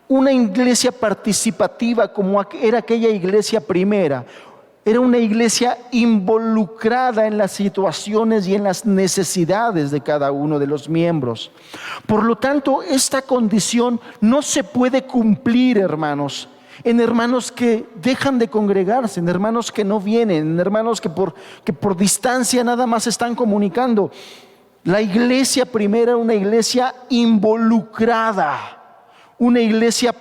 Una iglesia participativa como era aquella iglesia primera, era una iglesia involucrada en las situaciones y en las necesidades de cada uno de los miembros. Por lo tanto, esta condición no se puede cumplir, hermanos, en hermanos que dejan de congregarse, en hermanos que no vienen, en hermanos que por distancia nada más están comunicando. La iglesia primera era una iglesia involucrada, una iglesia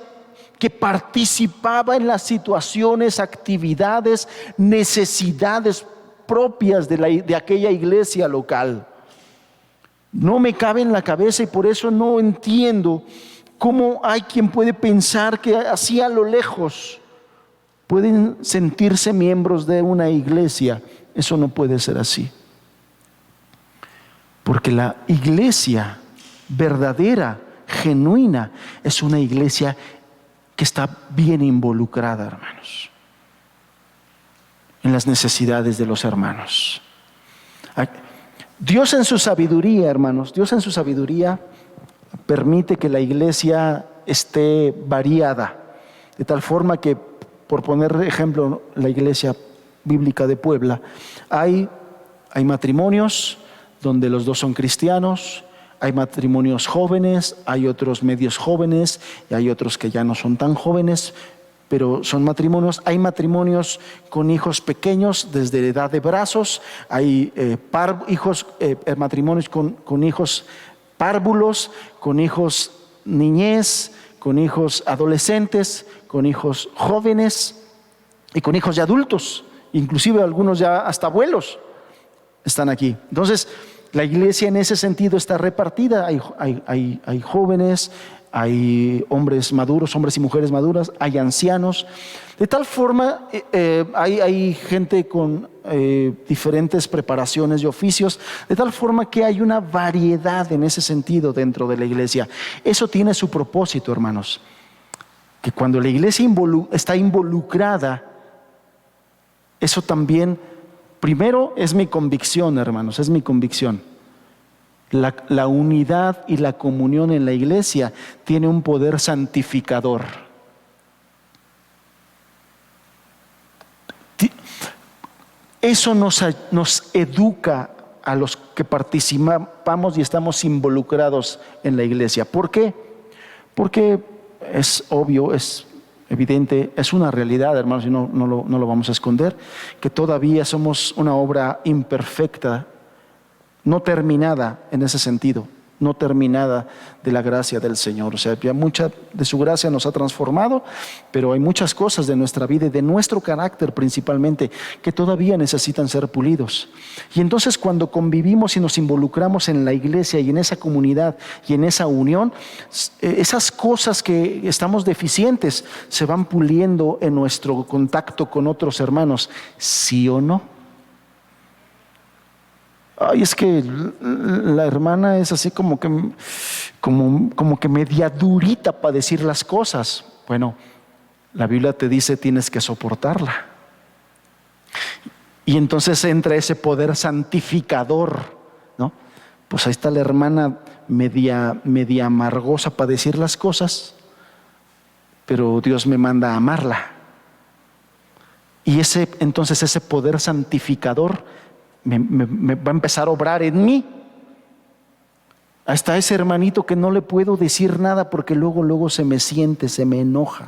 que participaba en las situaciones, actividades, necesidades propias de aquella iglesia local. No me cabe en la cabeza y por eso no entiendo cómo hay quien puede pensar que así a lo lejos pueden sentirse miembros de una iglesia. Eso no puede ser así. Porque la iglesia verdadera, genuina, es una iglesia que está bien involucrada, hermanos, en las necesidades de los hermanos. Dios en su sabiduría, hermanos, Dios en su sabiduría permite que la iglesia esté variada, de tal forma que, por poner ejemplo, la iglesia bíblica de Puebla, hay matrimonios donde los dos son cristianos, hay matrimonios jóvenes, hay otros medios jóvenes y hay otros que ya no son tan jóvenes, pero son matrimonios. Hay matrimonios con hijos pequeños desde la edad de brazos, hay matrimonios con hijos párvulos, con hijos niñez, con hijos adolescentes, con hijos jóvenes y con hijos de adultos, inclusive algunos ya hasta abuelos están aquí. Entonces, la iglesia en ese sentido está repartida. Hay jóvenes, hay hombres maduros, hombres y mujeres maduras, hay ancianos. De tal forma, hay gente con diferentes preparaciones y oficios, de tal forma que hay una variedad en ese sentido dentro de la iglesia. Eso tiene su propósito, hermanos, que cuando la iglesia está involucrada, eso también, primero, es mi convicción, hermanos, es mi convicción. La unidad y la comunión en la iglesia tiene un poder santificador. Eso nos educa a los que participamos y estamos involucrados en la iglesia. ¿Por qué? Porque es obvio, es evidente, es una realidad, hermanos, y no lo vamos a esconder, que todavía somos una obra imperfecta, no terminada en ese sentido, no terminada de la gracia del Señor. O sea, ya mucha de su gracia nos ha transformado, pero hay muchas cosas de nuestra vida y de nuestro carácter principalmente que todavía necesitan ser pulidos. Y entonces cuando convivimos y nos involucramos en la iglesia y en esa comunidad y en esa unión, esas cosas que estamos deficientes se van puliendo en nuestro contacto con otros hermanos, ¿sí o no? Ay, es que la hermana es así como que media durita para decir las cosas. Bueno, la Biblia te dice tienes que soportarla. Y entonces entra ese poder santificador, ¿no? Pues ahí está la hermana media amargosa para decir las cosas, pero Dios me manda a amarla. Y entonces ese poder santificador me va a empezar a obrar en mí. Hasta ese hermanito que no le puedo decir nada porque luego se me siente, se me enoja.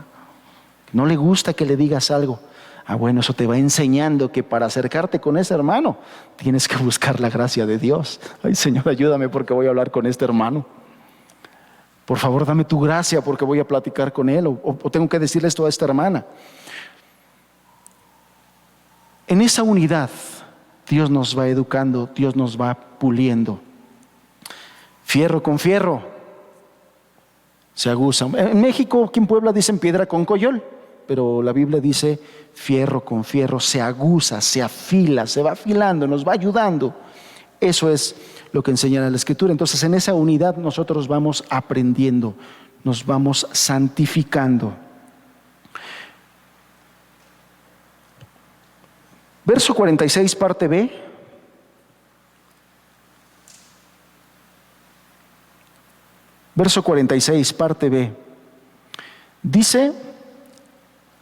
No le gusta que le digas algo. Bueno, eso te va enseñando que para acercarte con ese hermano tienes que buscar la gracia de Dios. Ay, Señor, ayúdame porque voy a hablar con este hermano. Por favor, dame tu gracia porque voy a platicar con él o tengo que decirle esto a esta hermana. En esa unidad Dios nos va educando, Dios nos va puliendo. Fierro con fierro se aguza. En México, aquí en Puebla dicen piedra con coyol, pero la Biblia dice fierro con fierro se aguza, se afila, se va afilando, nos va ayudando. Eso es lo que enseña la Escritura. Entonces en esa unidad nosotros vamos aprendiendo, nos vamos santificando. Verso 46, parte B. Verso 46, parte B. Dice,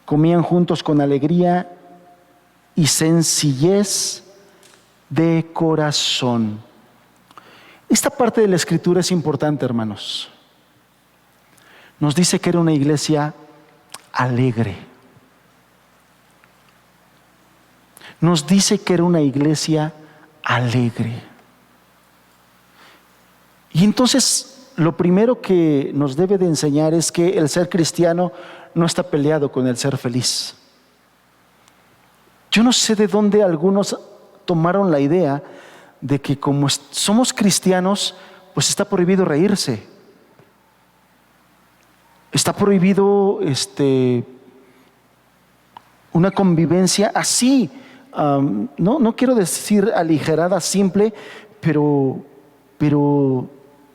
comían juntos con alegría y sencillez de corazón. Esta parte de la Escritura es importante, hermanos. Nos dice que era una iglesia alegre. Nos dice que era una iglesia alegre. Y entonces lo primero que nos debe de enseñar es que el ser cristiano no está peleado con el ser feliz. Yo no sé de dónde algunos tomaron la idea de que como somos cristianos, pues está prohibido reírse. Está prohibido una convivencia así. No quiero decir aligerada, simple, pero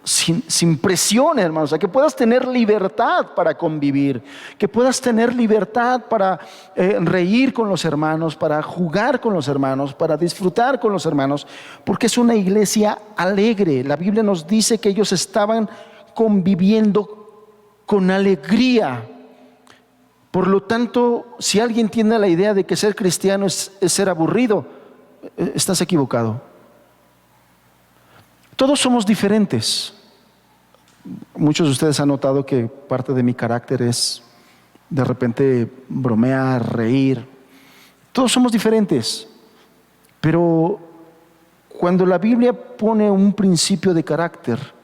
sin presión, hermanos. O sea, que puedas tener libertad para convivir, que puedas tener libertad para reír con los hermanos, para jugar con los hermanos, para disfrutar con los hermanos, porque es una iglesia alegre. La Biblia nos dice que ellos estaban conviviendo con alegría. Por lo tanto, si alguien tiene la idea de que ser cristiano es ser aburrido, estás equivocado. Todos somos diferentes. Muchos de ustedes han notado que parte de mi carácter es de repente bromear, reír. Todos somos diferentes. Pero cuando la Biblia pone un principio de carácter,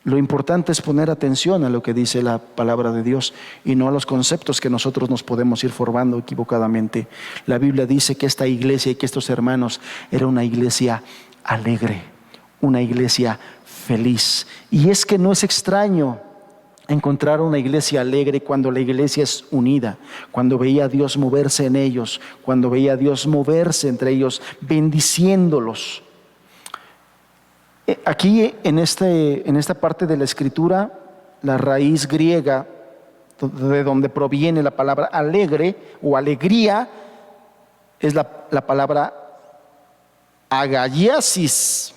lo importante es poner atención a lo que dice la palabra de Dios y no a los conceptos que nosotros nos podemos ir formando equivocadamente. La Biblia dice que esta iglesia y que estos hermanos era una iglesia alegre, una iglesia feliz. Y es que no es extraño encontrar una iglesia alegre cuando la iglesia es unida, cuando veía a Dios moverse en ellos, cuando veía a Dios moverse entre ellos, bendiciéndolos. Aquí en esta parte de la Escritura, la raíz griega de donde proviene la palabra alegre o alegría es la palabra agagiasis.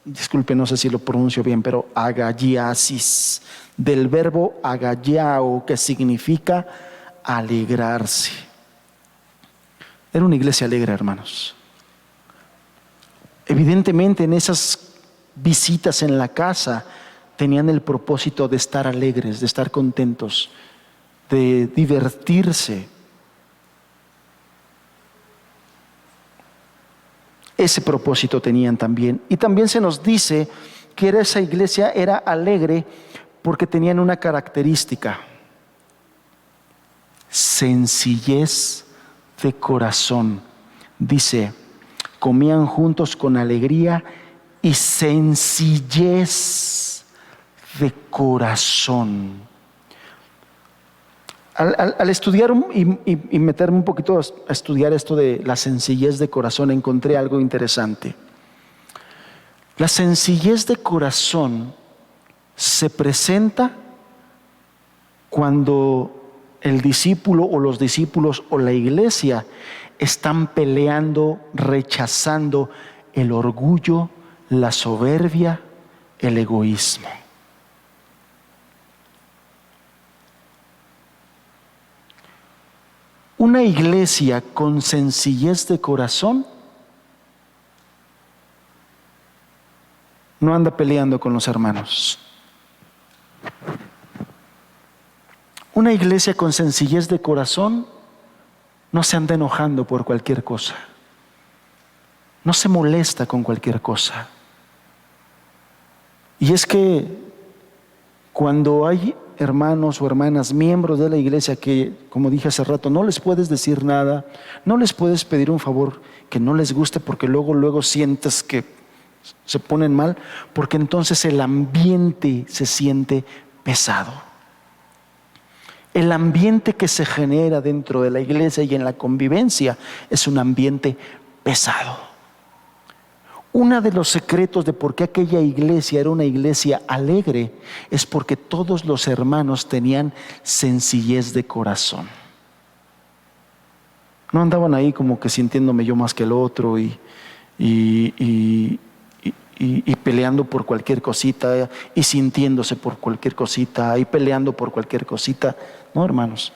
Disculpe, no sé si lo pronuncio bien, pero agagiasis, del verbo agagiao, que significa alegrarse. Era una iglesia alegre, hermanos. Evidentemente en esas visitas en la casa tenían el propósito de estar alegres, de estar contentos. de divertirse. Ese propósito tenían también. Y también se nos dice que esa iglesia era alegre porque tenían una característica: sencillez de corazón. Dice, comían juntos con alegría y sencillez de corazón. Al estudiar y meterme un poquito a estudiar esto de la sencillez de corazón, encontré algo interesante. La sencillez de corazón se presenta cuando el discípulo o los discípulos o la iglesia están peleando, rechazando el orgullo, la soberbia, el egoísmo. Una iglesia con sencillez de corazón no anda peleando con los hermanos. Una iglesia con sencillez de corazón no se anda enojando por cualquier cosa. No se molesta con cualquier cosa. Y es que cuando hay hermanos o hermanas, miembros de la iglesia que, como dije hace rato, no les puedes decir nada, no les puedes pedir un favor que no les guste porque luego sientes que se ponen mal, porque entonces el ambiente se siente pesado. El ambiente que se genera dentro de la iglesia y en la convivencia es un ambiente pesado. Uno de los secretos de por qué aquella iglesia era una iglesia alegre es porque todos los hermanos tenían sencillez de corazón. No andaban ahí como que sintiéndome yo más que el otro y peleando por cualquier cosita y sintiéndose por cualquier cosita y peleando por cualquier cosita. No, hermanos.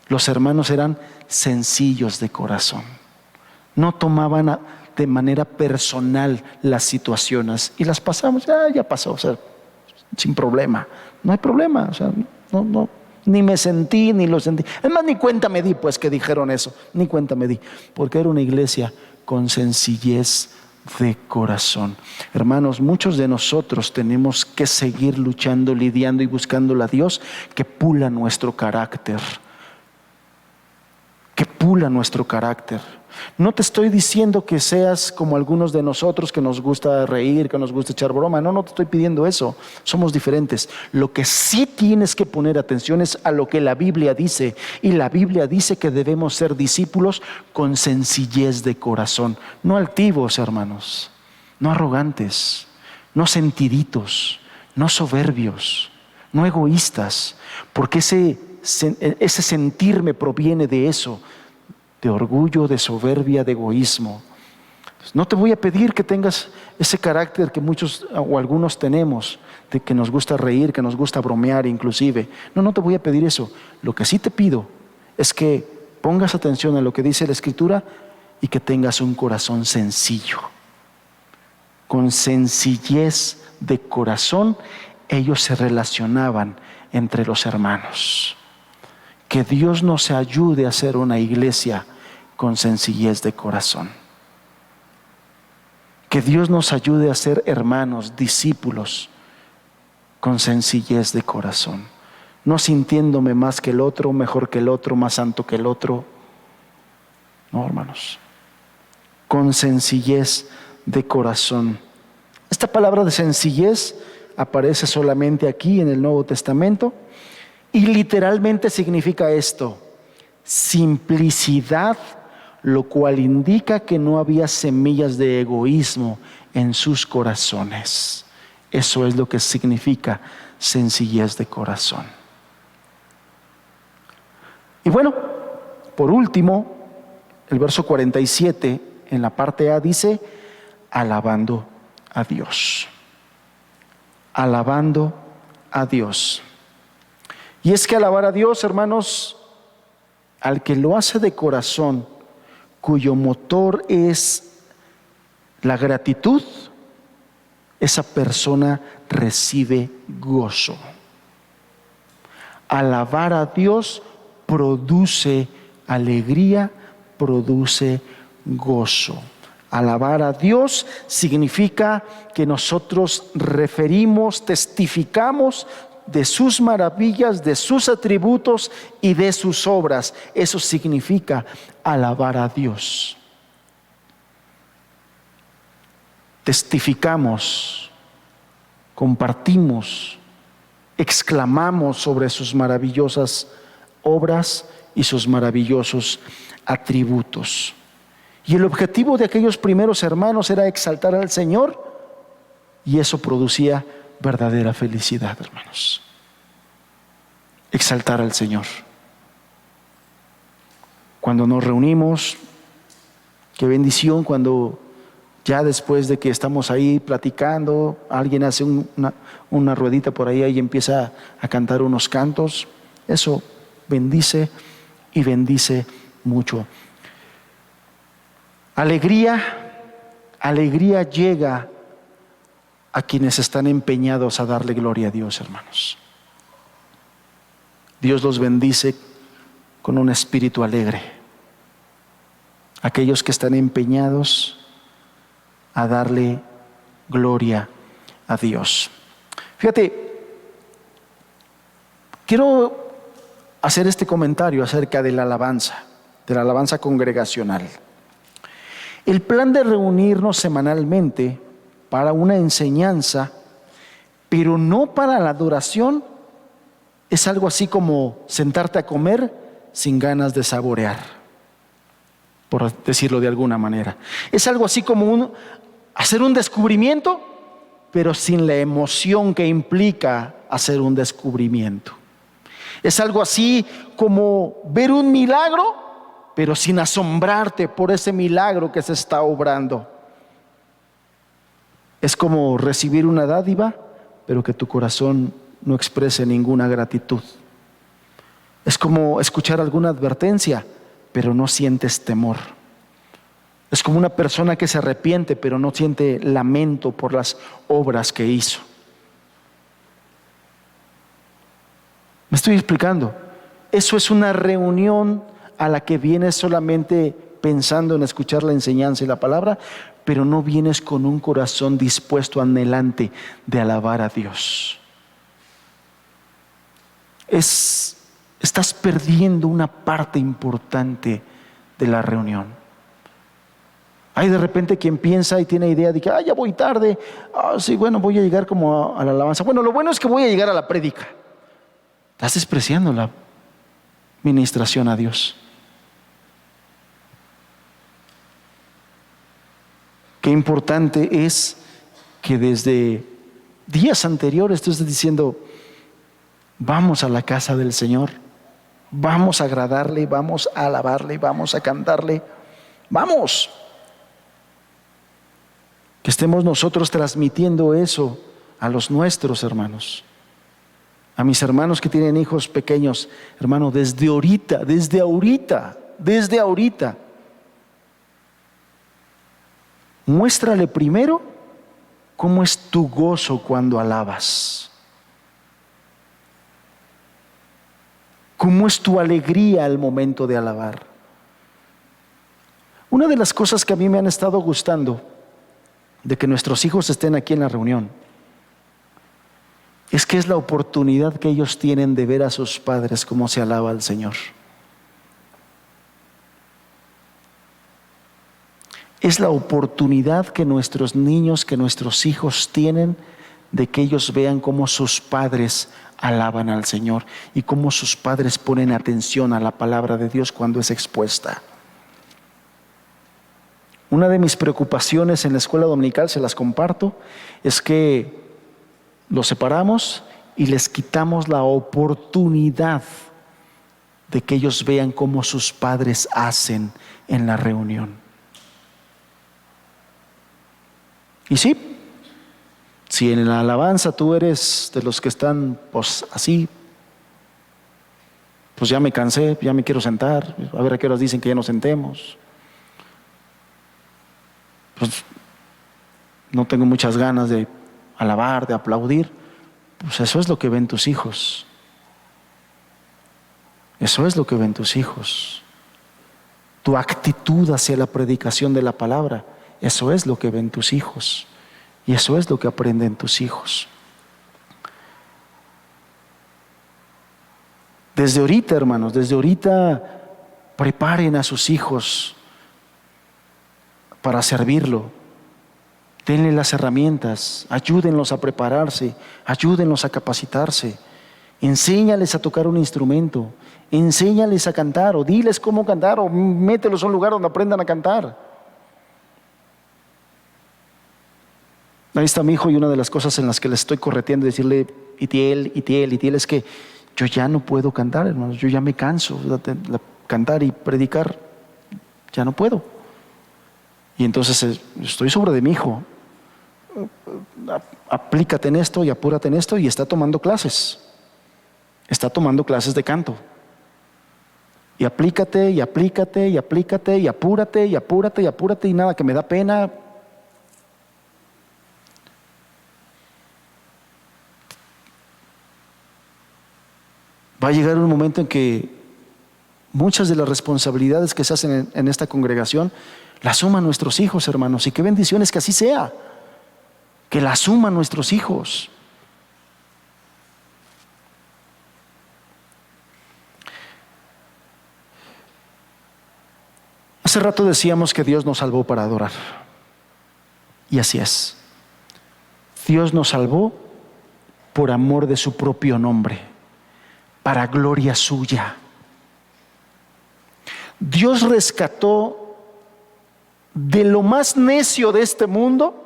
Los hermanos eran sencillos de corazón. No tomaban de manera personal las situaciones y las pasamos, ya pasó, o sea, sin problema. No hay problema, o sea, no, ni me sentí, ni lo sentí. Es más, ni cuenta me di, pues, que dijeron eso, ni cuenta me di, porque era una iglesia con sencillez de corazón. Hermanos, muchos de nosotros tenemos que seguir luchando, lidiando y buscándole a Dios que pula nuestro carácter. Que pula nuestro carácter. No te estoy diciendo que seas como algunos de nosotros que nos gusta reír, que nos gusta echar broma. No te estoy pidiendo eso. Somos diferentes. Lo que sí tienes que poner atención es a lo que la Biblia dice. Y la Biblia dice que debemos ser discípulos con sencillez de corazón. No altivos, hermanos. No arrogantes. No sentiditos. No soberbios. No egoístas. Porque ese sentirme proviene de eso. De orgullo, de soberbia, de egoísmo. No te voy a pedir que tengas ese carácter que muchos o algunos tenemos, de que nos gusta reír, que nos gusta bromear inclusive. No te voy a pedir eso. Lo que sí te pido es que pongas atención a lo que dice la Escritura y que tengas un corazón sencillo. Con sencillez de corazón, ellos se relacionaban entre los hermanos. Que Dios nos ayude a ser una iglesia con sencillez de corazón. Que Dios nos ayude a ser hermanos, discípulos, con sencillez de corazón. No sintiéndome más que el otro, mejor que el otro, más santo que el otro. No, hermanos. Con sencillez de corazón. Esta palabra de sencillez aparece solamente aquí en el Nuevo Testamento. Y literalmente significa esto: simplicidad, lo cual indica que no había semillas de egoísmo en sus corazones. Eso es lo que significa sencillez de corazón. Y bueno, por último, el verso 47 en la parte A dice, alabando a Dios. Alabando a Dios. Y es que alabar a Dios, hermanos, al que lo hace de corazón, cuyo motor es la gratitud, esa persona recibe gozo. Alabar a Dios produce alegría, produce gozo. Alabar a Dios significa que nosotros referimos, testificamos de sus maravillas, de sus atributos y de sus obras. Eso significa alabar a Dios. Testificamos, compartimos, exclamamos sobre sus maravillosas obras y sus maravillosos atributos. Y el objetivo de aquellos primeros hermanos era exaltar al Señor, y eso producía verdadera felicidad, hermanos. Exaltar al Señor. Cuando nos reunimos, qué bendición cuando ya después de que estamos ahí platicando, alguien hace una ruedita por ahí y empieza a cantar unos cantos. Eso bendice y bendice mucho. Alegría llega a quienes están empeñados a darle gloria a Dios, hermanos. Dios los bendice con un espíritu alegre. Aquellos que están empeñados a darle gloria a Dios. Fíjate, quiero hacer este comentario acerca de la alabanza congregacional. El plan de reunirnos semanalmente para una enseñanza, pero no para la adoración, es algo así como sentarte a comer sin ganas de saborear, por decirlo de alguna manera. Es algo así como hacer un descubrimiento, pero sin la emoción que implica hacer un descubrimiento. Es algo así como ver un milagro, pero sin asombrarte por ese milagro que se está obrando. Es como recibir una dádiva, pero que tu corazón no exprese ninguna gratitud. Es como escuchar alguna advertencia, pero no sientes temor. Es como una persona que se arrepiente, pero no siente lamento por las obras que hizo. ¿Me estoy explicando? Eso es una reunión a la que vienes solamente pensando en escuchar la enseñanza y la palabra, pero no vienes con un corazón dispuesto, anhelante de alabar a Dios. Estás perdiendo una parte importante de la reunión. Hay de repente quien piensa y tiene idea de que ya voy tarde, sí, bueno, voy a llegar como a la alabanza. Bueno, lo bueno es que voy a llegar a la prédica. Estás despreciando la ministración a Dios. Qué importante es que desde días anteriores tú estés diciendo: vamos a la casa del Señor, vamos a agradarle, vamos a alabarle, vamos a cantarle, vamos. Que estemos nosotros transmitiendo eso a los nuestros hermanos. A mis hermanos que tienen hijos pequeños, hermano, desde ahorita, muéstrale primero cómo es tu gozo cuando alabas. ¿Cómo es tu alegría al momento de alabar? Una de las cosas que a mí me han estado gustando de que nuestros hijos estén aquí en la reunión es que es la oportunidad que ellos tienen de ver a sus padres cómo se alaba al Señor. Es la oportunidad que nuestros niños, que nuestros hijos tienen de que ellos vean cómo sus padres alaban al Señor y cómo sus padres ponen atención a la palabra de Dios cuando es expuesta. Una de mis preocupaciones en la escuela dominical, se las comparto, es que los separamos y les quitamos la oportunidad de que ellos vean cómo sus padres hacen en la reunión. Y sí, si en la alabanza tú eres de los que están pues así, pues ya me cansé, ya me quiero sentar, a ver a qué horas dicen que ya nos sentemos. Pues no tengo muchas ganas de alabar, de aplaudir. Pues eso es lo que ven tus hijos. Eso es lo que ven tus hijos. Tu actitud hacia la predicación de la palabra, eso es lo que ven tus hijos. Y eso es lo que aprenden tus hijos. Desde ahorita, hermanos, desde ahorita preparen a sus hijos para servirlo. Denle las herramientas, ayúdenlos a prepararse, ayúdenlos a capacitarse. Enséñales a tocar un instrumento, enséñales a cantar, o diles cómo cantar, o mételos a un lugar donde aprendan a cantar. Ahí está mi hijo, y una de las cosas en las que le estoy correteando es decirle, Itiel, es que yo ya no puedo cantar, hermanos, yo ya me canso de cantar y predicar, ya no puedo. Y entonces estoy sobre de mi hijo, aplícate en esto y apúrate en esto, y está tomando clases de canto. Y aplícate, y apúrate, y nada, que me da pena. Va a llegar un momento en que muchas de las responsabilidades que se hacen en esta congregación las asuman nuestros hijos, hermanos, y qué bendiciones que así sea, que la asuman nuestros hijos. Hace rato decíamos que Dios nos salvó para adorar, y así es. Dios nos salvó por amor de su propio nombre, para gloria suya. Dios rescató de lo más necio de este mundo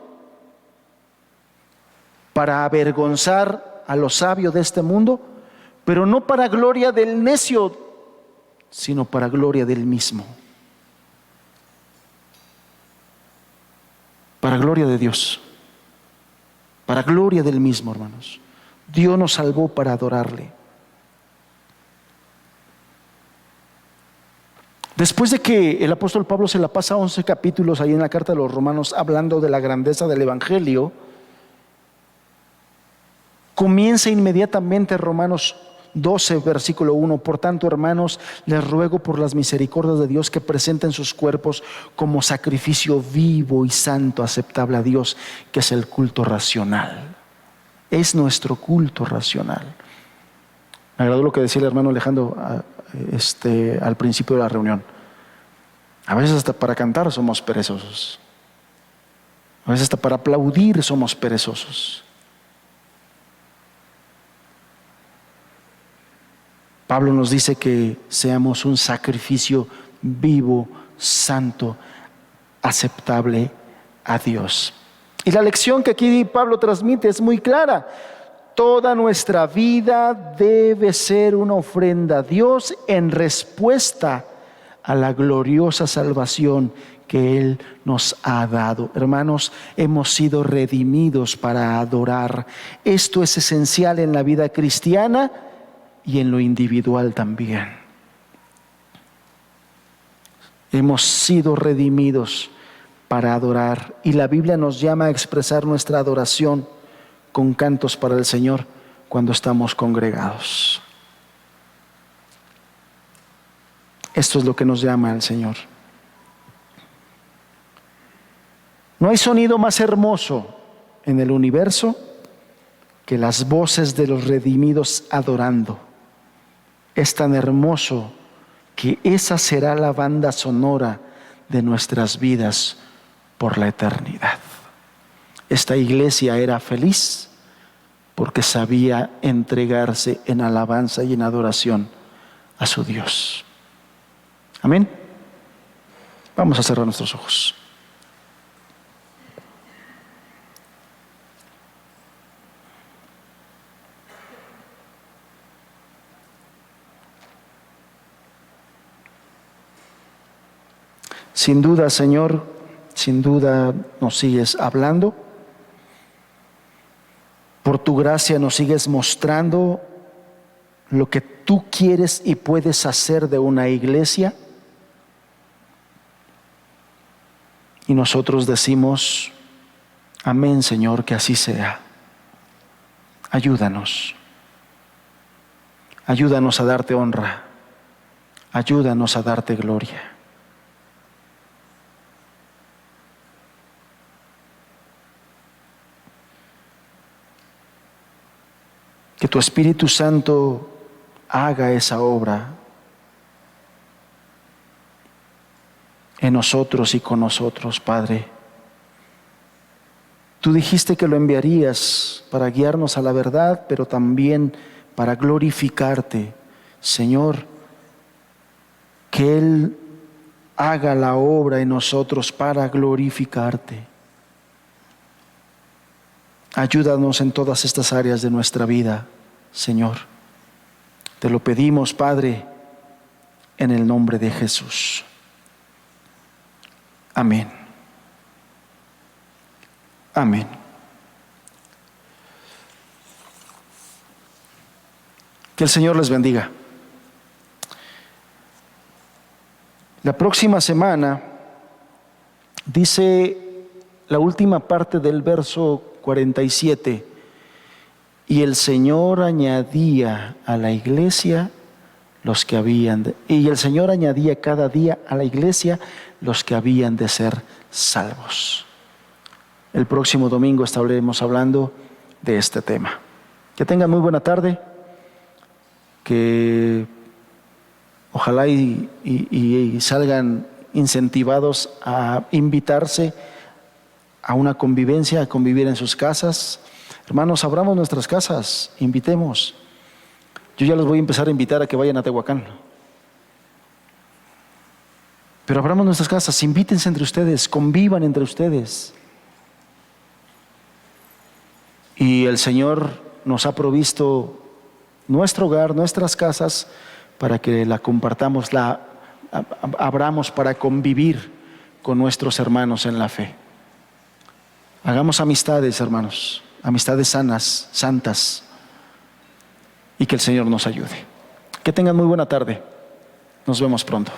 para avergonzar a los sabios de este mundo, pero no para gloria del necio, sino para gloria del mismo. Para gloria de Dios, para gloria del mismo, hermanos. Dios nos salvó para adorarle. Después de que el apóstol Pablo se la pasa 11 capítulos ahí en la carta de los Romanos hablando de la grandeza del Evangelio, comienza inmediatamente Romanos 12, versículo 1. Por tanto, hermanos, les ruego por las misericordias de Dios que presenten sus cuerpos como sacrificio vivo y santo, aceptable a Dios, que es el culto racional. Es nuestro culto racional. Me agradó lo que decía el hermano Alejandro al principio de la reunión. A veces hasta para cantar somos perezosos. A veces hasta para aplaudir somos perezosos. Pablo nos dice que seamos un sacrificio vivo, santo, aceptable a Dios. Y la lección que aquí Pablo transmite es muy clara. Toda nuestra vida debe ser una ofrenda a Dios en respuesta a la gloriosa salvación que Él nos ha dado. Hermanos, hemos sido redimidos para adorar. Esto es esencial en la vida cristiana y en lo individual también. Hemos sido redimidos para adorar, y la Biblia nos llama a expresar nuestra adoración con cantos para el Señor cuando estamos congregados. Esto es lo que nos llama al Señor. No hay sonido más hermoso en el universo que las voces de los redimidos adorando. Es tan hermoso que esa será la banda sonora de nuestras vidas por la eternidad. Esta iglesia era feliz porque sabía entregarse en alabanza y en adoración a su Dios. Amén. Vamos a cerrar nuestros ojos. Sin duda, Señor, sin duda nos sigues hablando. Por tu gracia nos sigues mostrando lo que tú quieres y puedes hacer de una iglesia. Y nosotros decimos, amén, Señor, que así sea. Ayúdanos. Ayúdanos a darte honra. Ayúdanos a darte gloria. Que tu Espíritu Santo haga esa obra en nosotros y con nosotros, Padre. Tú dijiste que lo enviarías para guiarnos a la verdad, pero también para glorificarte. Señor, que Él haga la obra en nosotros para glorificarte. Ayúdanos en todas estas áreas de nuestra vida, Señor. Te lo pedimos, Padre, en el nombre de Jesús. Amén. Amén. Que el Señor les bendiga. La próxima semana dice la última parte del verso 47, y el Señor añadía a la iglesia y el Señor añadía cada día a la iglesia los que habían de ser salvos. El próximo domingo estaremos hablando de este tema. Que tengan muy buena tarde, que ojalá y salgan incentivados a invitarse a una convivencia, a convivir en sus casas. Hermanos, abramos nuestras casas, invitemos. Yo ya los voy a empezar a invitar a que vayan a Tehuacán. Pero abramos nuestras casas, invítense entre ustedes, convivan entre ustedes. Y el Señor nos ha provisto nuestro hogar, nuestras casas, para que la compartamos, la abramos para convivir con nuestros hermanos en la fe. Hagamos amistades, hermanos, amistades sanas, santas, y que el Señor nos ayude. Que tengan muy buena tarde. Nos vemos pronto.